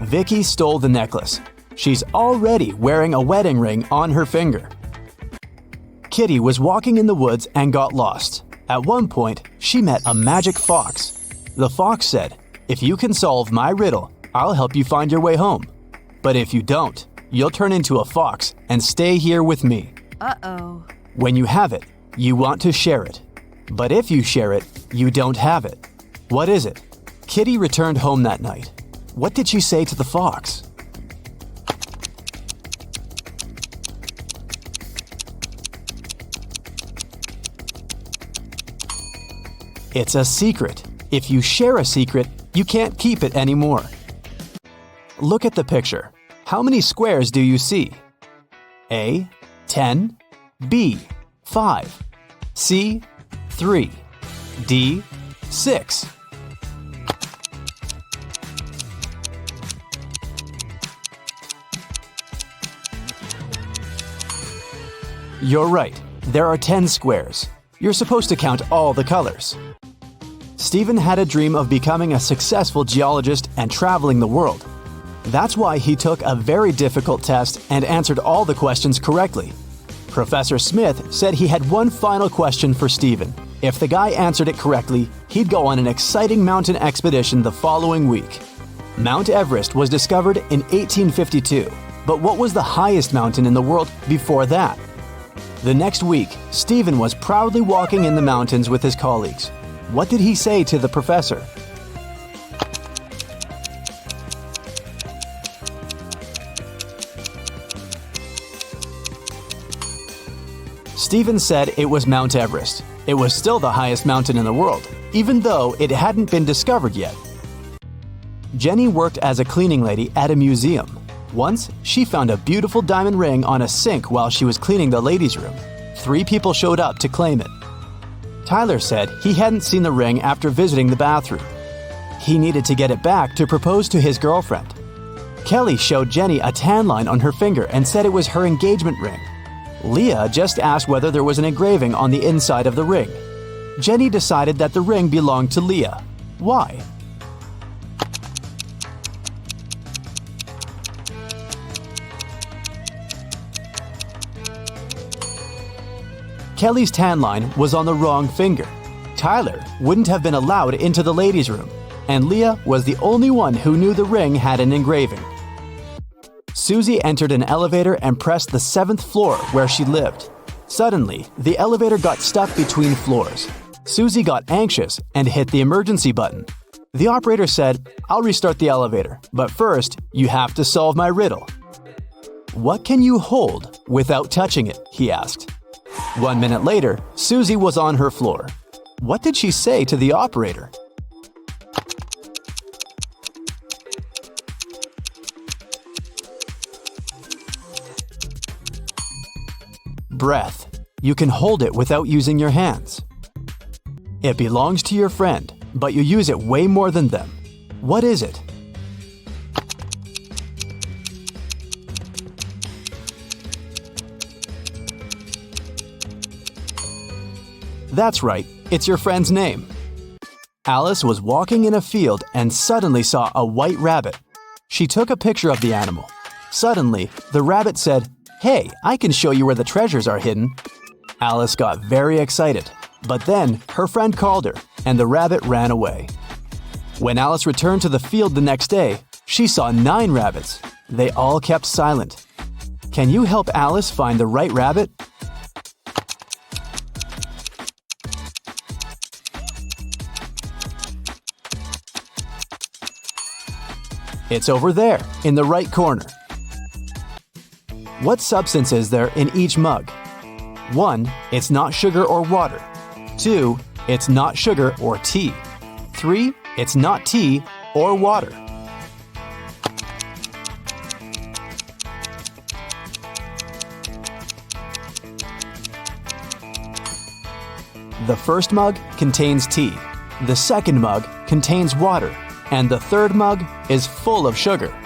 Vicky stole the necklace. She's already wearing a wedding ring on her finger. Kitty was walking in the woods and got lost. At one point, she met a magic fox. The fox said, "If you can solve my riddle, I'll help you find your way home. But if you don't, you'll turn into a fox and stay here with me." Uh-oh. When you have it, you want to share it. But if you share it, you don't have it. What is it? Kitty returned home that night. What did she say to the fox? It's a secret. If you share a secret, you can't keep it anymore. Look at the picture. How many squares do you see? A. 10. B. 5. C. 3. D. 6. You're right. There are 10 squares. You're supposed to count all the colors. Stephen had a dream of becoming a successful geologist and traveling the world. That's why he took a very difficult test and answered all the questions correctly. Professor Smith said he had one final question for Stephen. If the guy answered it correctly, he'd go on an exciting mountain expedition the following week. Mount Everest was discovered in 1852, but what was the highest mountain in the world before that? The next week, Stephen was proudly walking in the mountains with his colleagues. What did he say to the professor? Stephen said it was Mount Everest. It was still the highest mountain in the world, even though it hadn't been discovered yet. Jenny worked as a cleaning lady at a museum. Once, she found a beautiful diamond ring on a sink while she was cleaning the ladies' room. 3 people showed up to claim it. Tyler said he hadn't seen the ring after visiting the bathroom. He needed to get it back to propose to his girlfriend. Kelly showed Jenny a tan line on her finger and said it was her engagement ring. Leah just asked whether there was an engraving on the inside of the ring. Jenny decided that the ring belonged to Leah. Why? Kelly's tan line was on the wrong finger. Tyler wouldn't have been allowed into the ladies' room, and Leah was the only one who knew the ring had an engraving. Susie entered an elevator and pressed the 7th floor where she lived. Suddenly, the elevator got stuck between floors. Susie got anxious and hit the emergency button. The operator said, "I'll restart the elevator, but first, you have to solve my riddle." "What can you hold without touching it?" he asked. 1 minute later, Susie was on her floor. What did she say to the operator? Breath. You can hold it without using your hands. It belongs to your friend, but you use it way more than them. What is it? That's right, it's your friend's name. Alice was walking in a field and suddenly saw a white rabbit. She took a picture of the animal. Suddenly, the rabbit said, "Hey, I can show you where the treasures are hidden." Alice got very excited, but then her friend called her and the rabbit ran away. When Alice returned to the field the next day, she saw 9 rabbits. They all kept silent. Can you help Alice find the right rabbit? It's over there, in the right corner. What substance is there in each mug? 1. It's not sugar or water. 2. It's not sugar or tea. 3. It's not tea or water. The first mug contains tea, the second mug contains water, and the third mug is full of sugar.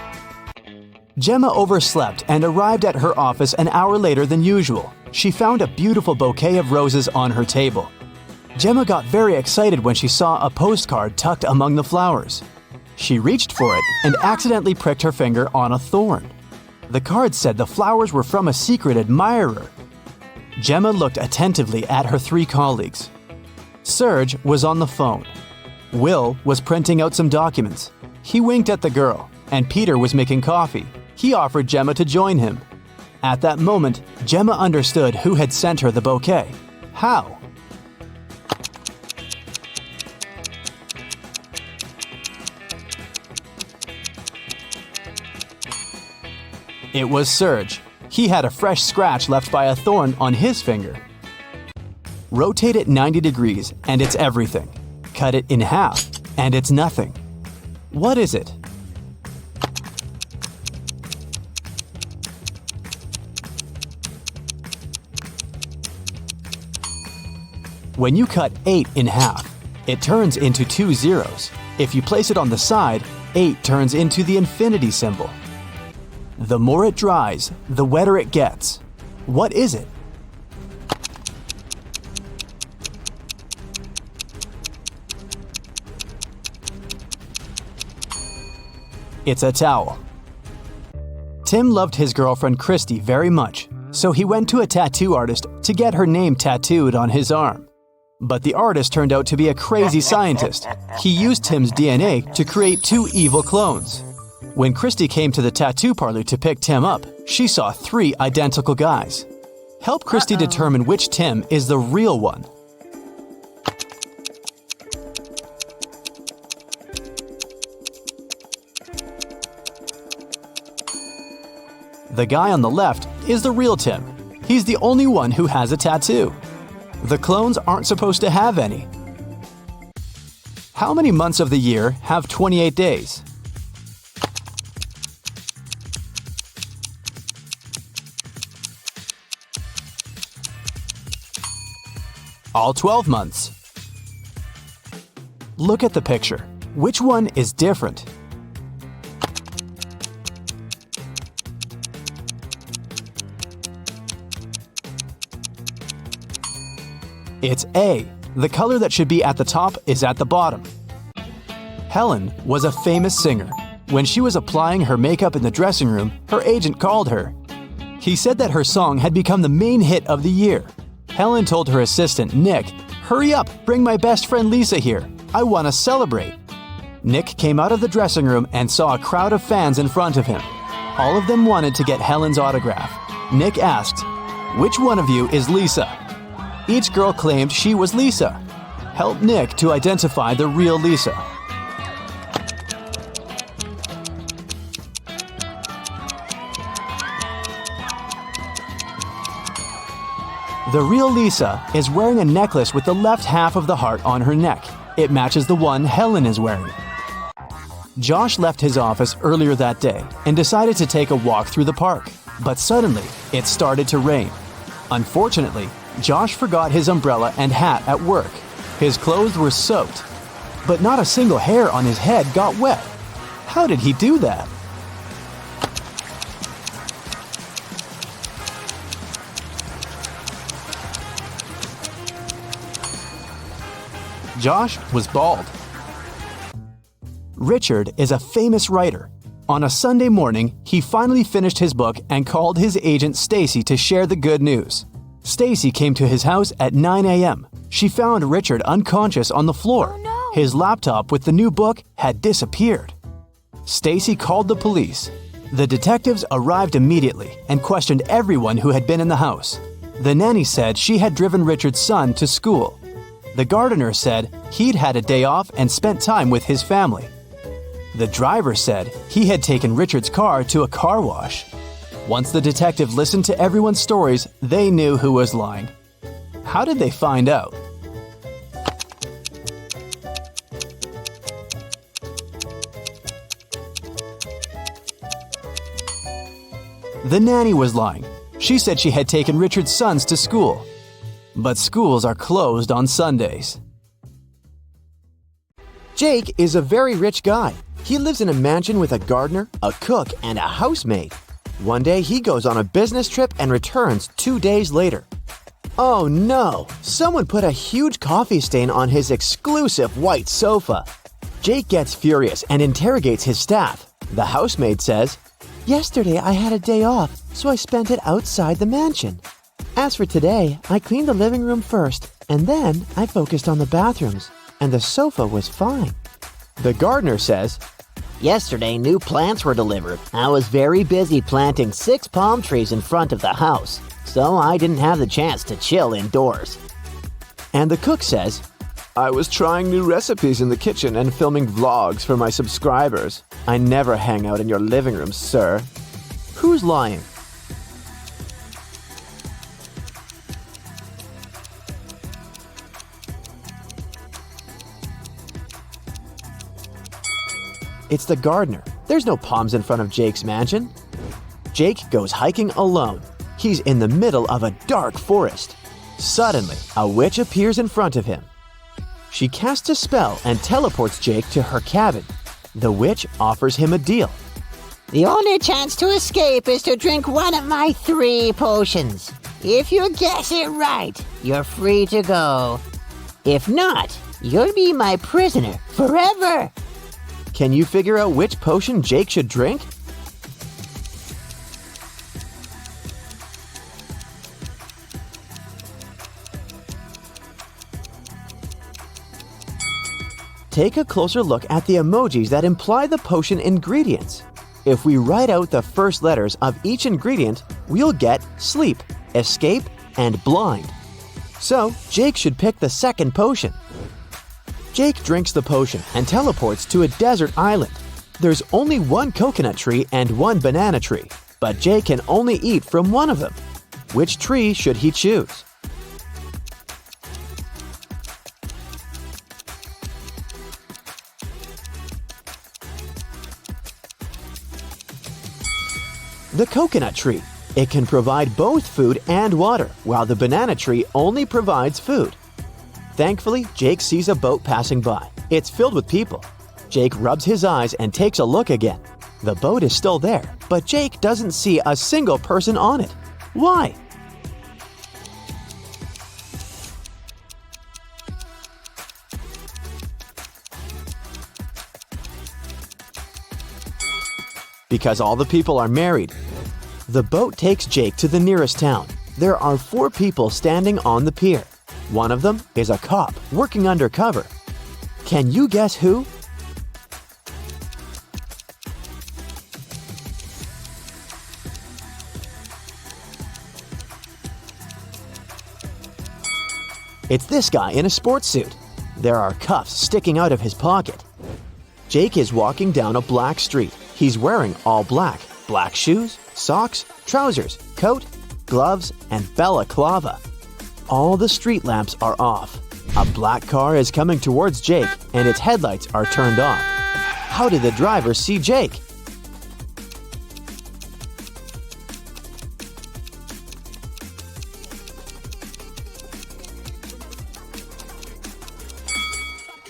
Gemma overslept and arrived at her office an hour later than usual. She found a beautiful bouquet of roses on her table. Gemma got very excited when she saw a postcard tucked among the flowers. She reached for it and accidentally pricked her finger on a thorn. The card said the flowers were from a secret admirer. Gemma looked attentively at her 3 colleagues. Serge was on the phone. Will was printing out some documents. He winked at the girl, and Peter was making coffee. He offered Gemma to join him. At that moment, Gemma understood who had sent her the bouquet. How? It was Serge. He had a fresh scratch left by a thorn on his finger. Rotate it 90 degrees and it's everything. Cut it in half and it's nothing. What is it? When you cut 8 in half, it turns into 2 zeros. If you place it on the side, 8 turns into the infinity symbol. The more it dries, the wetter it gets. What is it? It's a towel. Tim loved his girlfriend Christy very much, so he went to a tattoo artist to get her name tattooed on his arm. But the artist turned out to be a crazy scientist. He used Tim's DNA to create 2 evil clones. When Christy came to the tattoo parlor to pick Tim up, she saw 3 identical guys. Help Christy determine which Tim is the real one. The guy on the left is the real Tim. He's the only one who has a tattoo. The clones aren't supposed to have any. How many months of the year have 28 days? All 12 months. Look at the picture. Which one is different? It's A. The color that should be at the top is at the bottom. Helen was a famous singer. When she was applying her makeup in the dressing room, her agent called her. He said that her song had become the main hit of the year. Helen told her assistant, Nick, "Hurry up, bring my best friend Lisa here. I want to celebrate." Nick came out of the dressing room and saw a crowd of fans in front of him. All of them wanted to get Helen's autograph. Nick asked, "Which one of you is Lisa?" Each girl claimed she was Lisa. Help Nick to identify the real Lisa. The real Lisa is wearing a necklace with the left half of the heart on her neck. It matches the one Helen is wearing. Josh left his office earlier that day and decided to take a walk through the park. But suddenly, it started to rain. Unfortunately, Josh forgot his umbrella and hat at work. His clothes were soaked, but not a single hair on his head got wet. How did he do that? Josh was bald. Richard is a famous writer. On a Sunday morning, he finally finished his book and called his agent Stacy to share the good news. Stacy came to his house at 9 a.m. She found Richard unconscious on the floor. Oh, no. His laptop with the new book had disappeared. Stacy called the police. The detectives arrived immediately and questioned everyone who had been in the house. The nanny said she had driven Richard's son to school. The gardener said he'd had a day off and spent time with his family. The driver said he had taken Richard's car to a car wash. Once the detective listened to everyone's stories, they knew who was lying. How did they find out? The nanny was lying. She said she had taken Richard's sons to school. but schools are closed on Sundays. Jake is a very rich guy. He lives in a mansion with a gardener, a cook, and a housemaid. One day he goes on a business trip and returns 2 days later. Oh no! Someone put a huge coffee stain on his exclusive white sofa. Jake gets furious and interrogates his staff. The housemaid says, "Yesterday I had a day off, so I spent it outside the mansion. As for today, I cleaned the living room first, and then I focused on the bathrooms, and the sofa was fine." The gardener says, Yesterday, new plants were delivered. I was very busy planting 6 palm trees in front of the house, so I didn't have the chance to chill indoors. And the cook says, "I was trying new recipes in the kitchen and filming vlogs for my subscribers. I never hang out in your living room, sir." Who's lying? It's the gardener. There's no palms in front of Jake's mansion. Jake goes hiking alone. He's in the middle of a dark forest. Suddenly, a witch appears in front of him. She casts a spell and teleports Jake to her cabin. The witch offers him a deal. The only chance to escape is to drink one of my 3 potions. If you guess it right, you're free to go. If not, you'll be my prisoner forever. Can you figure out which potion Jake should drink? Take a closer look at the emojis that imply the potion ingredients. If we write out the first letters of each ingredient, we'll get sleep, escape, and blind. So, Jake should pick the second potion. Jake drinks the potion and teleports to a desert island. There's only 1 coconut tree and 1 banana tree, but Jake can only eat from one of them. Which tree should he choose? The coconut tree. It can provide both food and water, while the banana tree only provides food. Thankfully, Jake sees a boat passing by. It's filled with people. Jake rubs his eyes and takes a look again. The boat is still there, but Jake doesn't see a single person on it. Why? Because all the people are married. The boat takes Jake to the nearest town. There are 4 people standing on the pier. One of them is a cop working undercover. Can you guess who? It's this guy in a sports suit. There are cuffs sticking out of his pocket. Jake is walking down a black street. He's wearing all black. Black shoes, socks, trousers, coat, gloves, and balaclava. All the street lamps are off. A black car is coming towards Jake, and its headlights are turned off. How did the driver see Jake?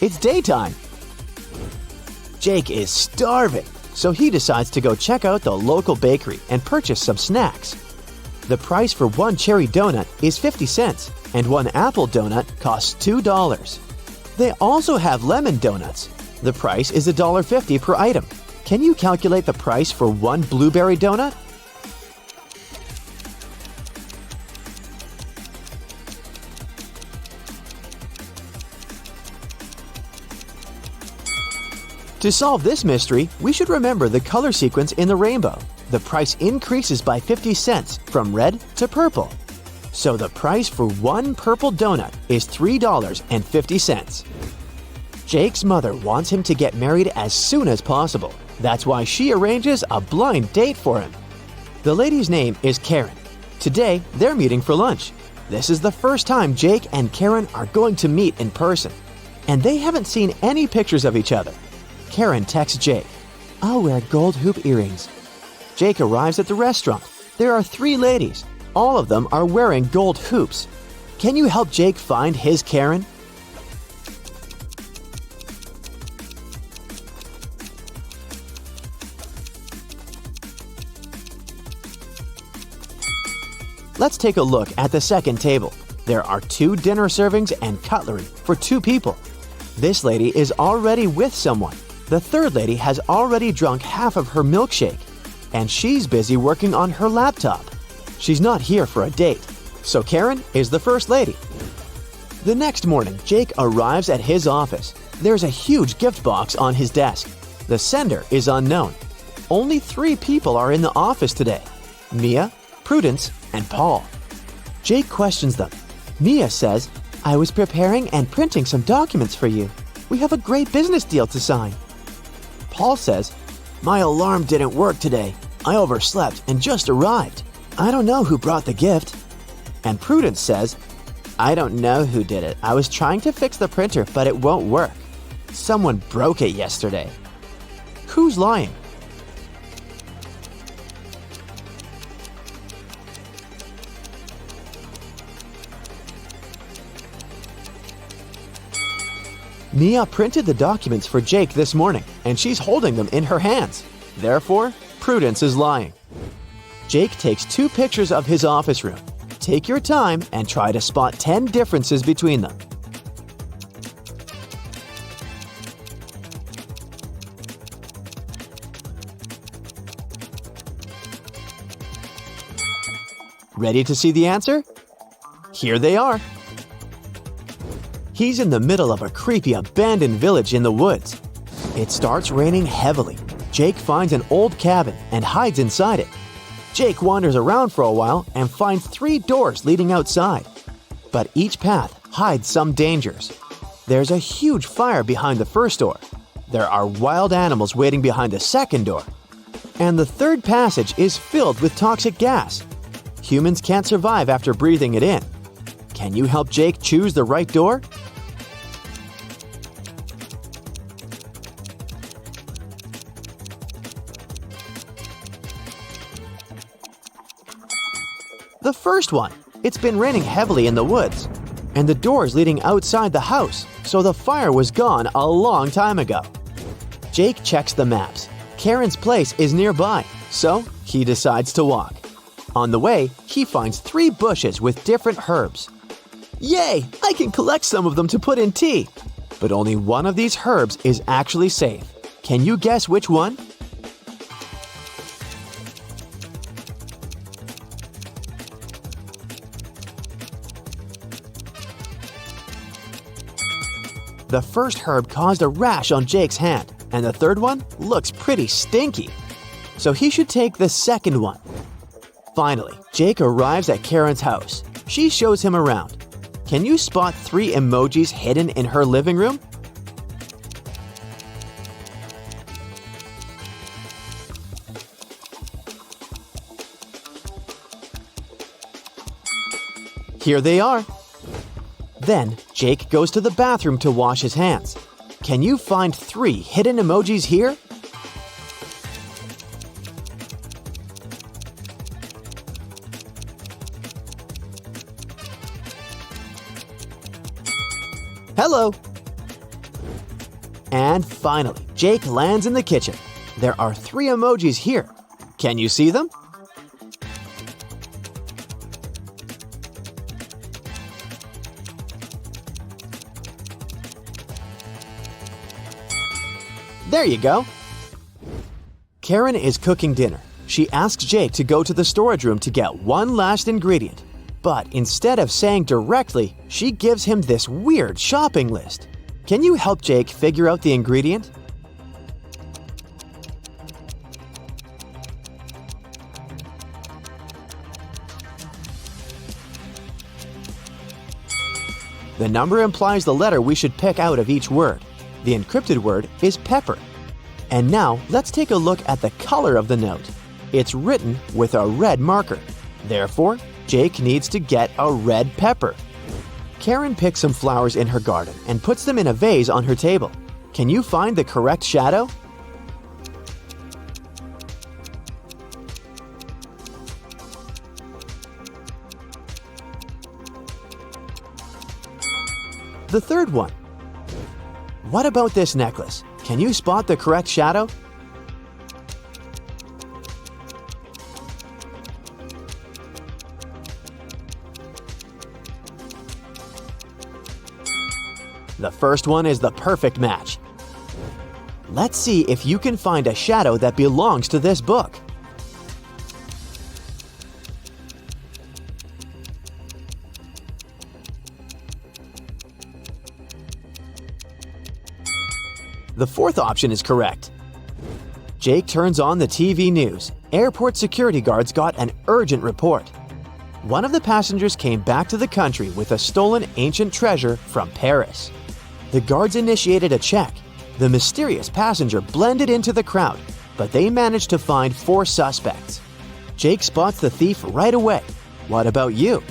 It's daytime. Jake is starving, so he decides to go check out the local bakery and purchase some snacks. The price for 1 cherry donut is 50 cents, and 1 apple donut costs $2. They also have lemon donuts. The price is $1.50 per item. Can you calculate the price for 1 blueberry donut? To solve this mystery, we should remember the color sequence in the rainbow. The price increases by 50 cents from red to purple. So the price for 1 purple donut is $3.50. Jake's mother wants him to get married as soon as possible. That's why she arranges a blind date for him. The lady's name is Karen. Today, they're meeting for lunch. This is the first time Jake and Karen are going to meet in person. And they haven't seen any pictures of each other. Karen texts Jake, "I'll wear gold hoop earrings." Jake arrives at the restaurant. There are 3 ladies. All of them are wearing gold hoops. Can you help Jake find his Karen? Let's take a look at the second table. There are 2 dinner servings and cutlery for 2 people. This lady is already with someone. The third lady has already drunk half of her milkshake, and she's busy working on her laptop. She's not here for a date, so Karen is the first lady. The next morning, Jake arrives at his office. There's a huge gift box on his desk. The sender is unknown. Only 3 people are in the office today: Mia, Prudence, and Paul. Jake questions them. Mia says, "I was preparing and printing some documents for you. We have a great business deal to sign." Paul says, "My alarm didn't work today. I overslept and just arrived. I don't know who brought the gift." And Prudence says, "I don't know who did it. I was trying to fix the printer, but it won't work. Someone broke it yesterday." Who's lying? Mia printed the documents for Jake this morning, and she's holding them in her hands. Therefore, Prudence is lying. Jake takes 2 pictures of his office room. Take your time and try to spot 10 differences between them. Ready to see the answer? Here they are. He's in the middle of a creepy abandoned village in the woods. It starts raining heavily. Jake finds an old cabin and hides inside it. Jake wanders around for a while and finds 3 doors leading outside. But each path hides some dangers. There's a huge fire behind the first door. There are wild animals waiting behind the second door. And the third passage is filled with toxic gas. Humans can't survive after breathing it in. Can you help Jake choose the right door? The first one. It's been raining heavily in the woods, and the door's leading outside the house, so the fire was gone a long time ago. Jake checks the maps. Karen's place is nearby, so he decides to walk. On the way, he finds 3 bushes with different herbs. Yay! I can collect some of them to put in tea! But only one of these herbs is actually safe. Can you guess which one? The first herb caused a rash on Jake's hand, and the third one looks pretty stinky. So he should take the second one. Finally, Jake arrives at Karen's house. She shows him around. Can you spot 3 emojis hidden in her living room? Here they are. Then, Jake goes to the bathroom to wash his hands. Can you find 3 hidden emojis here? Hello! And finally, Jake lands in the kitchen. There are 3 emojis here. Can you see them? There you go. Karen is cooking dinner. She asks Jake to go to the storage room to get one last ingredient. But instead of saying directly, she gives him this weird shopping list. Can you help Jake figure out the ingredient? The number implies the letter we should pick out of each word. The encrypted word is pepper. And now let's take a look at the color of the note. It's written with a red marker. Therefore, Jake needs to get a red pepper. Karen picks some flowers in her garden and puts them in a vase on her table. Can you find the correct shadow? the third one. What about this necklace? Can you spot the correct shadow? The first one is the perfect match. Let's see if you can find a shadow that belongs to this book. The fourth option is correct. Jake turns on the TV news. Airport security guards got an urgent report. One of the passengers came back to the country with a stolen ancient treasure from Paris. The guards initiated a check. The mysterious passenger blended into the crowd, but they managed to find 4 suspects. Jake spots the thief right away. What about you?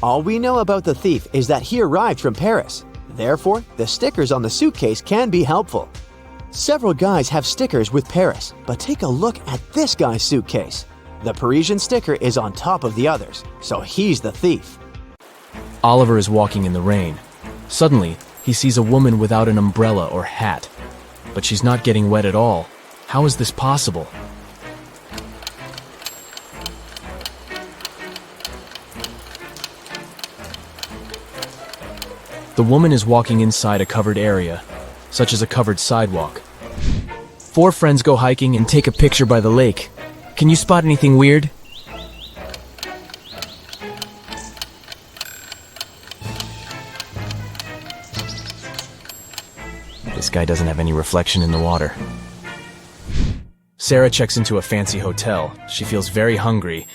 All we know about the thief is that he arrived from Paris. Therefore, the stickers on the suitcase can be helpful. Several guys have stickers with Paris, but take a look at this guy's suitcase. The Parisian sticker is on top of the others, so he's the thief. Oliver is walking in the rain. Suddenly, he sees a woman without an umbrella or hat. But she's not getting wet at all. How is this possible? The woman is walking inside a covered area, such as a covered sidewalk. 4 friends go hiking and take a picture by the lake. Can you spot anything weird? This guy doesn't have any reflection in the water. Sarah checks into a fancy hotel. She feels very hungry,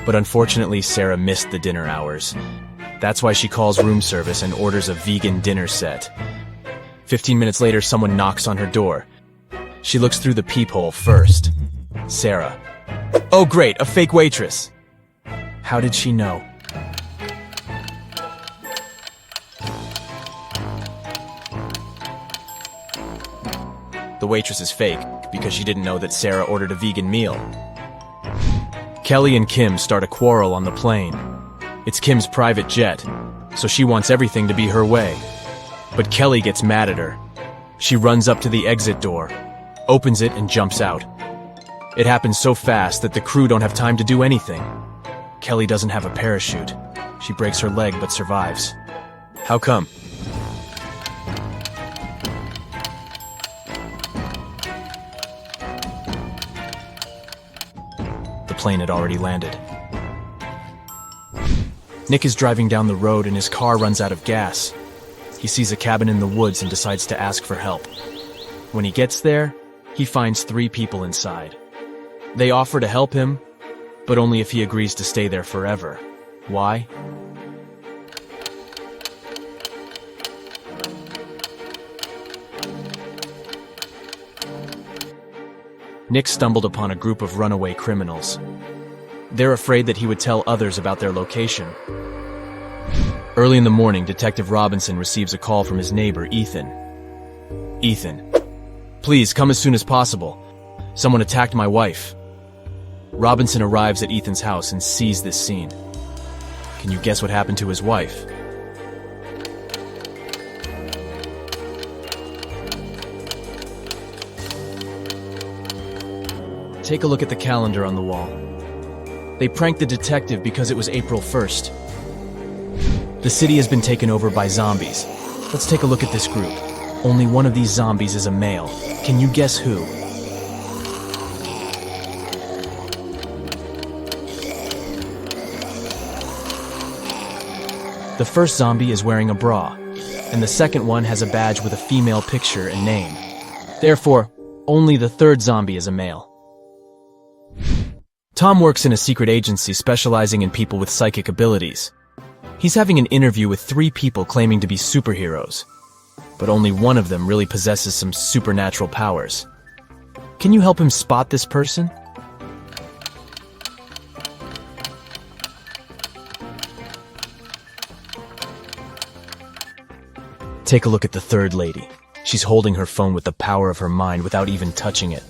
but unfortunately Sarah missed the dinner hours. That's why she calls room service and orders a vegan dinner set. 15 minutes later, someone knocks on her door. She looks through the peephole first. Sarah. Oh great, a fake waitress. How did she know? The waitress is fake because she didn't know that Sarah ordered a vegan meal. Kelly and Kim start a quarrel on the plane. It's Kim's private jet, so she wants everything to be her way. But Kelly gets mad at her. She runs up to the exit door, opens it, and jumps out. It happens so fast that the crew don't have time to do anything. Kelly doesn't have a parachute. She breaks her leg but survives. How come? The plane had already landed. Nick is driving down the road and his car runs out of gas. He sees a cabin in the woods and decides to ask for help. When he gets there, he finds 3 people inside. They offer to help him, but only if he agrees to stay there forever. Why? Nick stumbled upon a group of runaway criminals. They're afraid that he would tell others about their location. Early in the morning, Detective Robinson receives a call from his neighbor, Ethan. Ethan, please come as soon as possible. Someone attacked my wife. Robinson arrives at Ethan's house and sees this scene. Can you guess what happened to his wife? Take a look at the calendar on the wall. They pranked the detective because it was April 1st. The city has been taken over by zombies. Let's take a look at this group. Only one of these zombies is a male. Can you guess who? The first zombie is wearing a bra, and the second one has a badge with a female picture and name. Therefore, only the third zombie is a male. Tom works in a secret agency specializing in people with psychic abilities. He's having an interview with 3 people claiming to be superheroes, but only one of them really possesses some supernatural powers. Can you help him spot this person? Take a look at the third lady. She's holding her phone with the power of her mind without even touching it.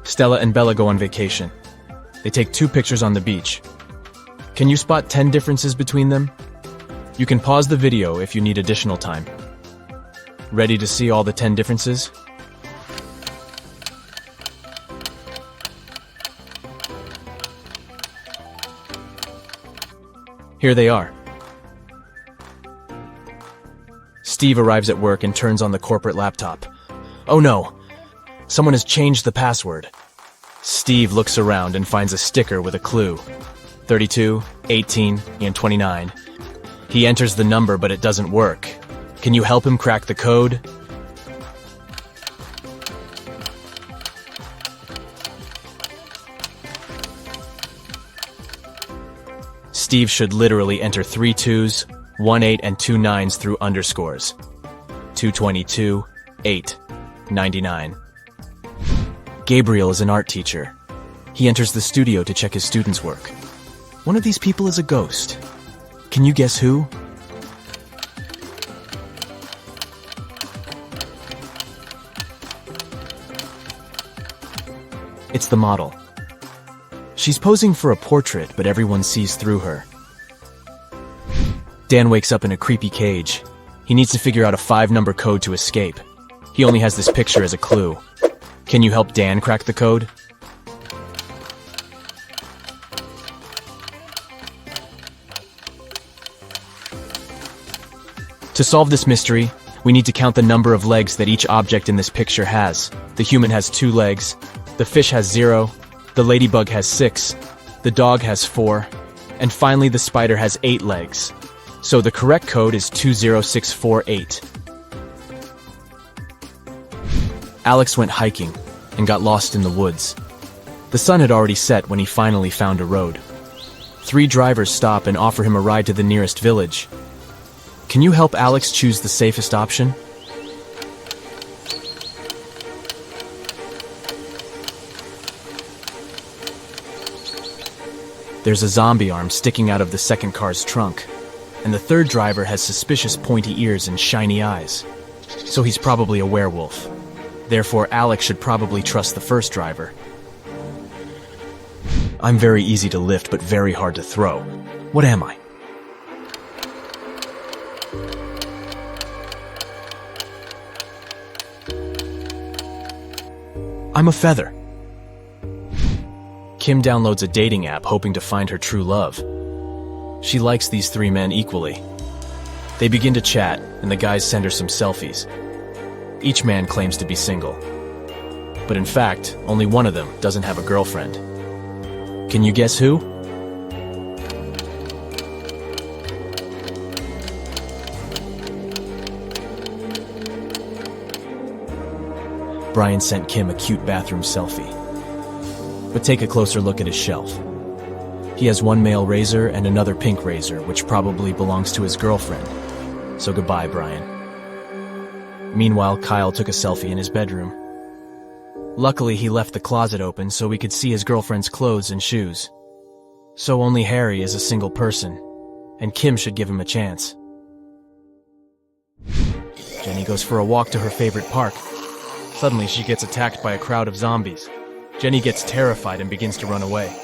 Stella and Bella go on vacation. They take 2 pictures on the beach. Can you spot 10 differences between them? You can pause the video if you need additional time. Ready to see all the 10 differences? Here they are. Steve arrives at work and turns on the corporate laptop. Oh no! Someone has changed the password. Steve looks around and finds a sticker with a clue. 32, 18, and 29. He enters the number, but it doesn't work. Can you help him crack the code? Steve should literally enter 3 2s, 1 8, and 2 9s through underscores. 222, 8, 99. Gabriel is an art teacher. He enters the studio to check his students' work. One of these people is a ghost. Can you guess who? It's the model. She's posing for a portrait, but everyone sees through her. Dan wakes up in a creepy cage. He needs to figure out a 5-number code to escape. He only has this picture as a clue. Can you help Dan crack the code? To solve this mystery, we need to count the number of legs that each object in this picture has. The human has 2 legs, the fish has 0, the ladybug has 6, the dog has 4, and finally the spider has 8 legs. So the correct code is 20648. Alex went hiking and got lost in the woods. The sun had already set when he finally found a road. 3 drivers stop and offer him a ride to the nearest village. Can you help Alex choose the safest option? There's a zombie arm sticking out of the second car's trunk, and the third driver has suspicious pointy ears and shiny eyes. So he's probably a werewolf. Therefore, Alex should probably trust the first driver. I'm very easy to lift, but very hard to throw. What am I? I'm a feather. Kim downloads a dating app hoping to find her true love. She likes these 3 men equally. They begin to chat, and the guys send her some selfies. Each man claims to be single. But in fact, only one of them doesn't have a girlfriend. Can you guess who? Brian sent Kim a cute bathroom selfie. But take a closer look at his shelf. He has one male razor and another pink razor, which probably belongs to his girlfriend. So goodbye, Brian. Meanwhile, Kyle took a selfie in his bedroom. Luckily, he left the closet open so we could see his girlfriend's clothes and shoes. So only Harry is a single person, and Kim should give him a chance. Jenny goes for a walk to her favorite park. Suddenly, she gets attacked by a crowd of zombies. Jenny gets terrified and begins to run away.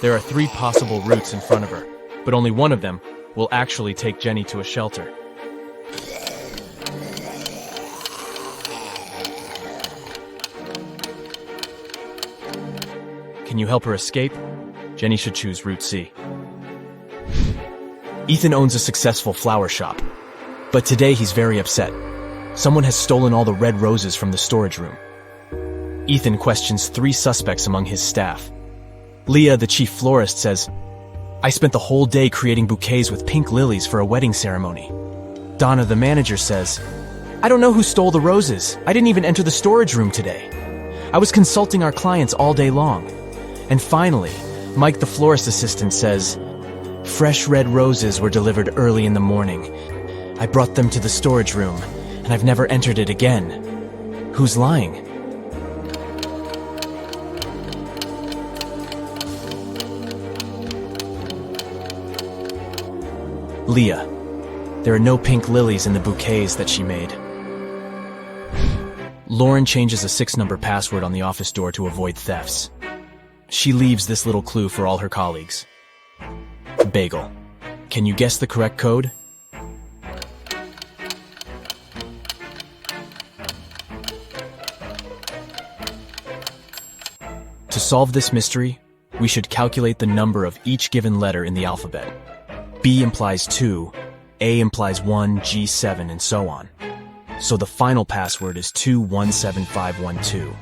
There are 3 possible routes in front of her, but only one of them will actually take Jenny to a shelter. Can you help her escape? Jenny should choose Route C. Ethan owns a successful flower shop, but today he's very upset. Someone has stolen all the red roses from the storage room. Ethan questions 3 suspects among his staff. Leah, the chief florist, says, "I spent the whole day creating bouquets with pink lilies for a wedding ceremony." Donna, the manager, says, "I don't know who stole the roses. I didn't even enter the storage room today. I was consulting our clients all day long." And finally, Mike, the florist assistant, says, "Fresh red roses were delivered early in the morning. I brought them to the storage room, and I've never entered it again. Who's lying?" Leah. There are no pink lilies in the bouquets that she made. Lauren changes a 6-number password on the office door to avoid thefts. She leaves this little clue for all her colleagues. Bagel. Can you guess the correct code? To solve this mystery, we should calculate the number of each given letter in the alphabet. B implies 2, A implies 1, G 7, and so on. So the final password is 217512.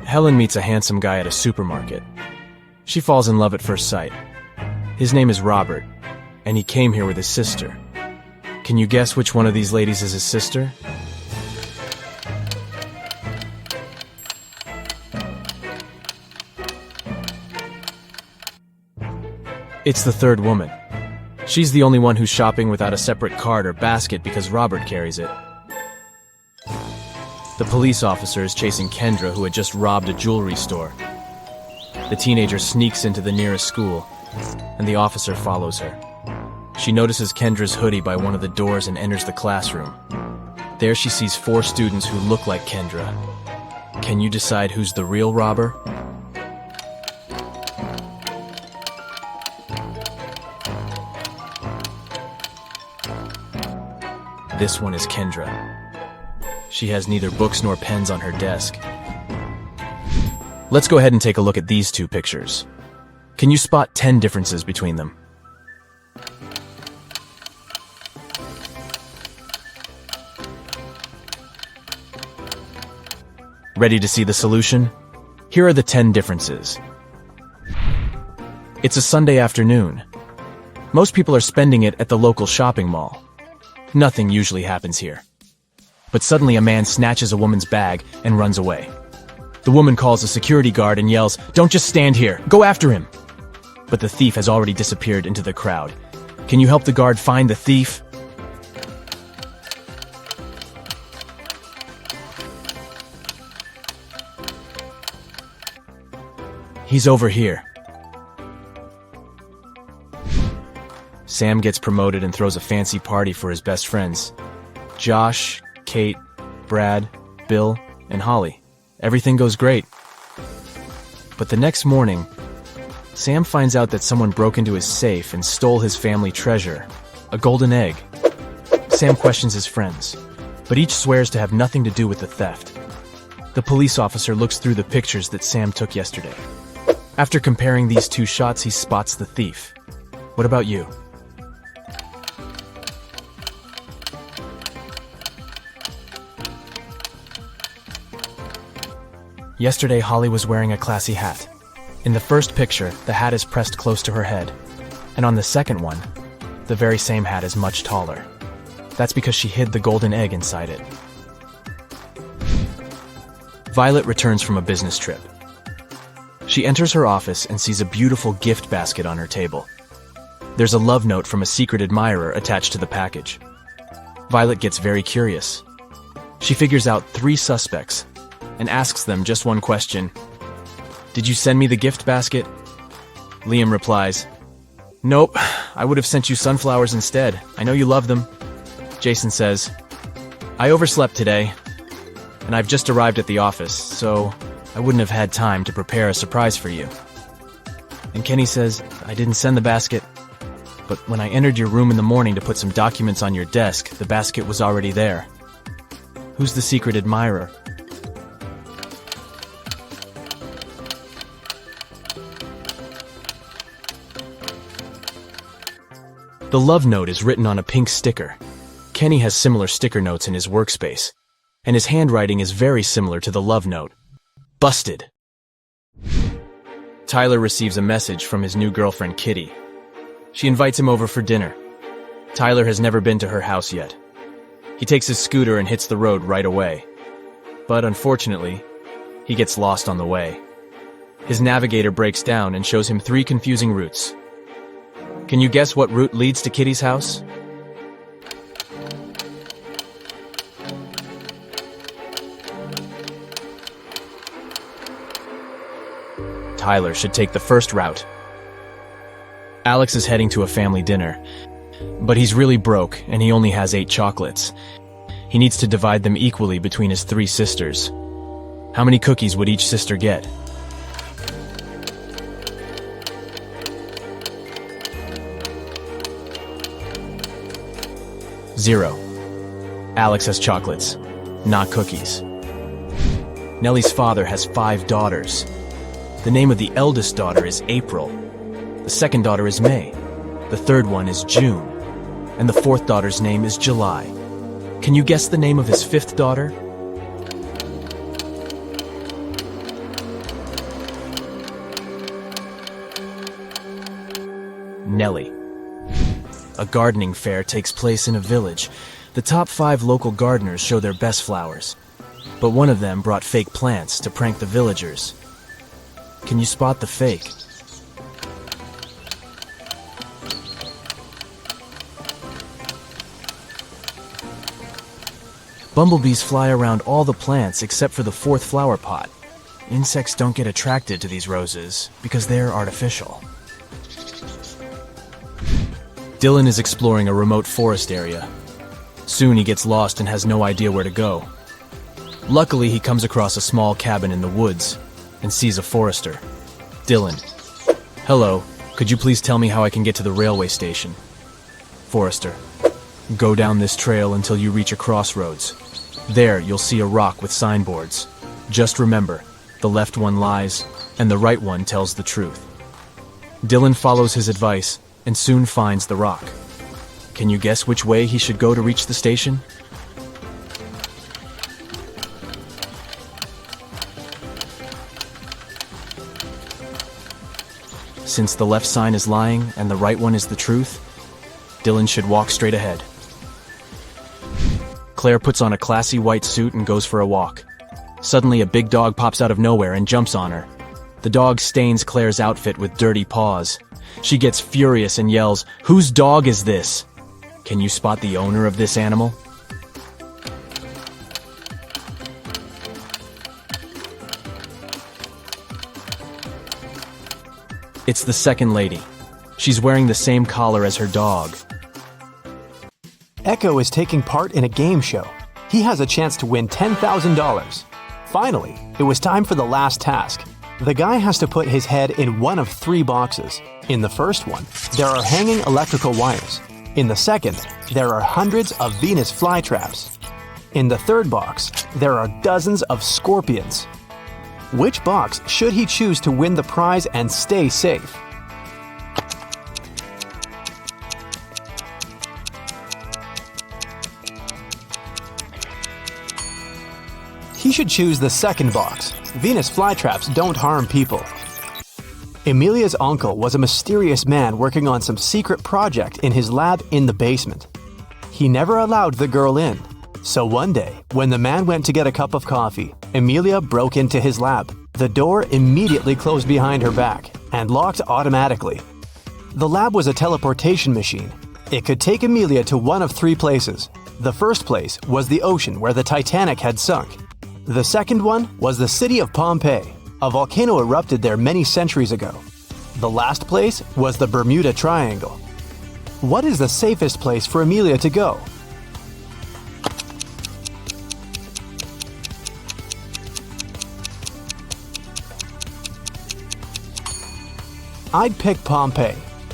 Helen meets a handsome guy at a supermarket. She falls in love at first sight. His name is Robert, and he came here with his sister. Can you guess which one of these ladies is his sister? It's the third woman. She's the only one who's shopping without a separate cart or basket because Robert carries it. The police officer is chasing Kendra, who had just robbed a jewelry store. The teenager sneaks into the nearest school, and the officer follows her. She notices Kendra's hoodie by one of the doors and enters the classroom. There she sees 4 students who look like Kendra. Can you decide who's the real robber? This one is Kendra. She has neither books nor pens on her desk. Let's go ahead and take a look at these 2 pictures. Can you spot 10 differences between them? Ready to see the solution? Here are the 10 differences. It's a Sunday afternoon. Most people are spending it at the local shopping mall. Nothing usually happens here. But suddenly a man snatches a woman's bag and runs away. The woman calls a security guard and yells, "Don't just stand here, go after him!" But the thief has already disappeared into the crowd. Can you help the guard find the thief? He's over here. Sam gets promoted and throws a fancy party for his best friends. Josh, Kate, Brad, Bill, and Holly. Everything goes great. But the next morning, Sam finds out that someone broke into his safe and stole his family treasure, a golden egg. Sam questions his friends, but each swears to have nothing to do with the theft. The police officer looks through the pictures that Sam took yesterday. After comparing these 2 shots, he spots the thief. What about you? Yesterday, Holly was wearing a classy hat. In the first picture, the hat is pressed close to her head. And on the second one, the very same hat is much taller. That's because she hid the golden egg inside it. Violet returns from a business trip. She enters her office and sees a beautiful gift basket on her table. There's a love note from a secret admirer attached to the package. Violet gets very curious. She figures out 3 suspects and asks them just one question. "Did you send me the gift basket?" Liam replies, "Nope, I would have sent you sunflowers instead. I know you love them." Jason says, "I overslept today, and I've just arrived at the office, so I wouldn't have had time to prepare a surprise for you." And Kenny says, "I didn't send the basket, but when I entered your room in the morning to put some documents on your desk, the basket was already there." Who's the secret admirer? The love note is written on a pink sticker. Kenny has similar sticker notes in his workspace, and his handwriting is very similar to the love note. Busted! Tyler receives a message from his new girlfriend, Kitty. She invites him over for dinner. Tyler has never been to her house yet. He takes his scooter and hits the road right away. But unfortunately, he gets lost on the way. His navigator breaks down and shows him 3 confusing routes. Can you guess what route leads to Kitty's house? Tyler should take the first route. Alex is heading to a family dinner, but he's really broke and he only has 8 chocolates. He needs to divide them equally between his 3 sisters. How many cookies would each sister get? Zero. Alex has chocolates, not cookies. Nellie's father has 5 daughters. The name of the eldest daughter is April. The second daughter is May. The third one is June. And the fourth daughter's name is July. Can you guess the name of his 5th daughter? Nellie. A gardening fair takes place in a village. The top 5 local gardeners show their best flowers. But one of them brought fake plants to prank the villagers. Can you spot the fake? Bumblebees fly around all the plants except for the 4th flower pot. Insects don't get attracted to these roses because they're artificial. Dylan is exploring a remote forest area. Soon he gets lost and has no idea where to go. Luckily, he comes across a small cabin in the woods and sees a forester. Dylan. Hello, could you please tell me how I can get to the railway station? Forester. Go down this trail until you reach a crossroads. There, you'll see a rock with signboards. Just remember, the left one lies and the right one tells the truth. Dylan follows his advice and soon finds the rock. Can you guess which way he should go to reach the station? Since the left sign is lying and the right one is the truth, Dylan should walk straight ahead. Claire puts on a classy white suit and goes for a walk. Suddenly, a big dog pops out of nowhere and jumps on her. The dog stains Claire's outfit with dirty paws. She gets furious and yells, "Whose dog is this?" Can you spot the owner of this animal? It's the second lady. She's wearing the same collar as her dog. Echo is taking part in a game show. He has a chance to win $10,000. Finally, it was time for the last task. The guy has to put his head in one of 3 boxes. In the first one, there are hanging electrical wires. In the second, there are hundreds of Venus flytraps. In the third box, there are dozens of scorpions. Which box should he choose to win the prize and stay safe? He should choose the second box. Venus flytraps don't harm people. Emilia's uncle was a mysterious man working on some secret project in his lab in the basement. He never allowed the girl in. So one day, when the man went to get a cup of coffee, Emilia broke into his lab. The door immediately closed behind her back and locked automatically. The lab was a teleportation machine. It could take Emilia to one of 3 places. The first place was the ocean where the Titanic had sunk. The second one was the city of Pompeii. A volcano erupted there many centuries ago. The last place was the Bermuda Triangle. What is the safest place for Emilia to go? I'd pick Pompeii.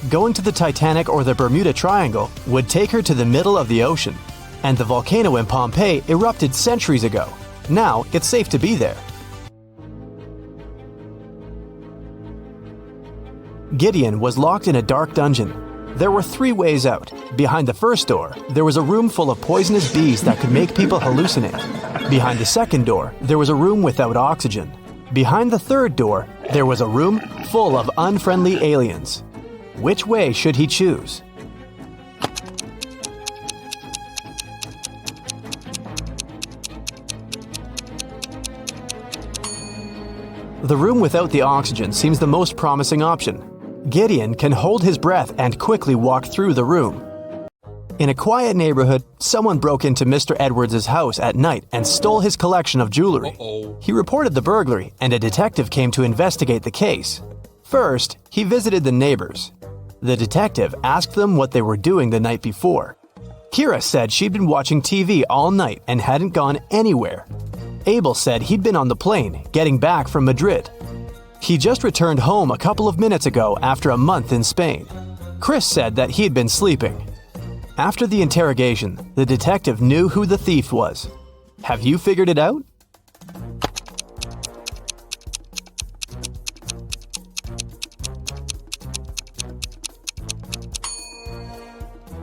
Going to the Titanic or the Bermuda Triangle would take her to the middle of the ocean. And the volcano in Pompeii erupted centuries ago. Now it's safe to be there. Gideon was locked in a dark dungeon. There were 3 ways out. Behind the first door, there was a room full of poisonous bees that could make people hallucinate. Behind the second door, there was a room without oxygen. Behind the third door, there was a room full of unfriendly aliens. Which way should he choose? The room without the oxygen seems the most promising option. Gideon can hold his breath and quickly walk through the room. In a quiet neighborhood, someone broke into Mr. Edwards' house at night and stole his collection of jewelry. He reported the burglary, and a detective came to investigate the case. First, he visited the neighbors. The detective asked them what they were doing the night before. Kira said she'd been watching TV all night and hadn't gone anywhere. Abel said he'd been on the plane, getting back from Madrid. He just returned home a couple of minutes ago after a month in Spain. Chris said that he'd been sleeping. After the interrogation, the detective knew who the thief was. Have you figured it out?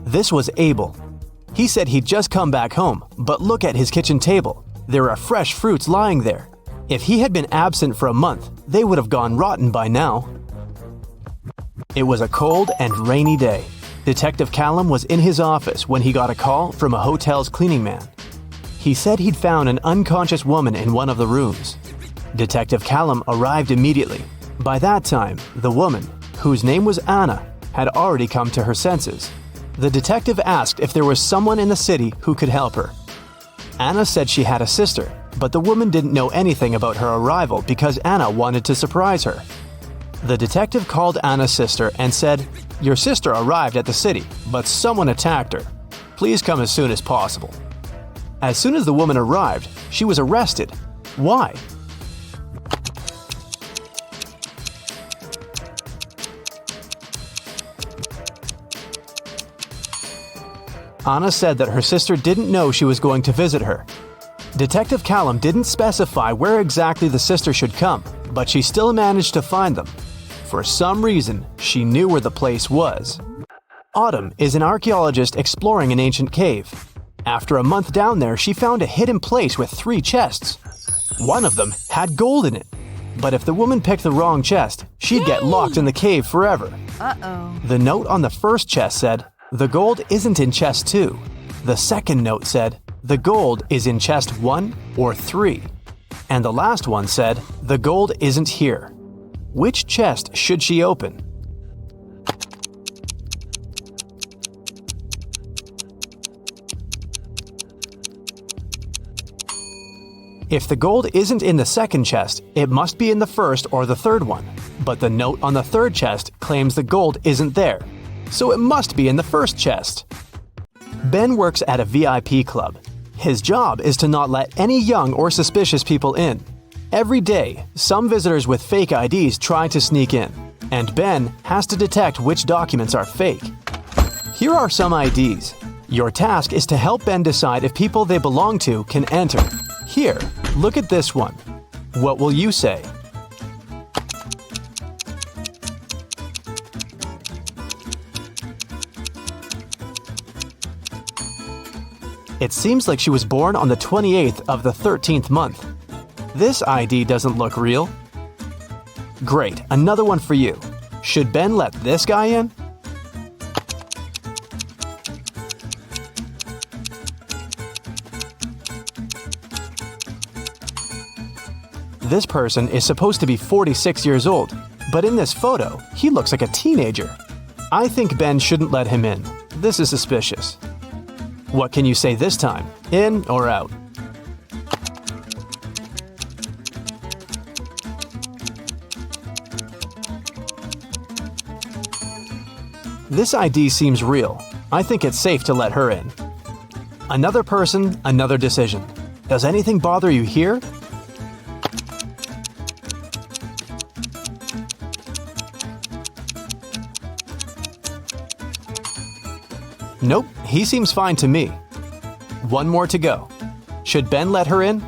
This was Abel. He said he'd just come back home, but look at his kitchen table. There are fresh fruits lying there. If he had been absent for a month, they would have gone rotten by now. It was a cold and rainy day. Detective Callum was in his office when he got a call from a hotel's cleaning man. He said he'd found an unconscious woman in one of the rooms. Detective Callum arrived immediately. By that time, the woman, whose name was Anna, had already come to her senses. The detective asked if there was someone in the city who could help her. Anna said she had a sister, but the woman didn't know anything about her arrival because Anna wanted to surprise her. The detective called Anna's sister and said, "Your sister arrived at the city, but someone attacked her. Please come as soon as possible." As soon as the woman arrived, she was arrested. Why? Anna said that her sister didn't know she was going to visit her. Detective Callum didn't specify where exactly the sister should come, but she still managed to find them. For some reason, she knew where the place was. Autumn is an archaeologist exploring an ancient cave. After a month down there, she found a hidden place with 3 chests. One of them had gold in it. But if the woman picked the wrong chest, she'd get locked in the cave forever. The note on the first chest said, "The gold isn't in chest 2. The second note said, "The gold is in chest 1 or 3. And the last one said, "The gold isn't here." Which chest should she open? If the gold isn't in the second chest, it must be in the first or the third one. But the note on the third chest claims the gold isn't there, so it must be in the first chest. Ben works at a VIP club. His job is to not let any young or suspicious people in. Every day, some visitors with fake IDs try to sneak in, and Ben has to detect which documents are fake. Here are some IDs. Your task is to help Ben decide if people they belong to can enter. Here, look at this one. What will you say? It seems like she was born on the 28th of the 13th month. This ID doesn't look real. Great, another one for you. Should Ben let this guy in? This person is supposed to be 46 years old, but in this photo, he looks like a teenager. I think Ben shouldn't let him in. This is suspicious. What can you say this time? In or out? This ID seems real. I think it's safe to let her in. Another person, another decision. Does anything bother you here? Nope, he seems fine to me. One more to go. Should Ben let her in?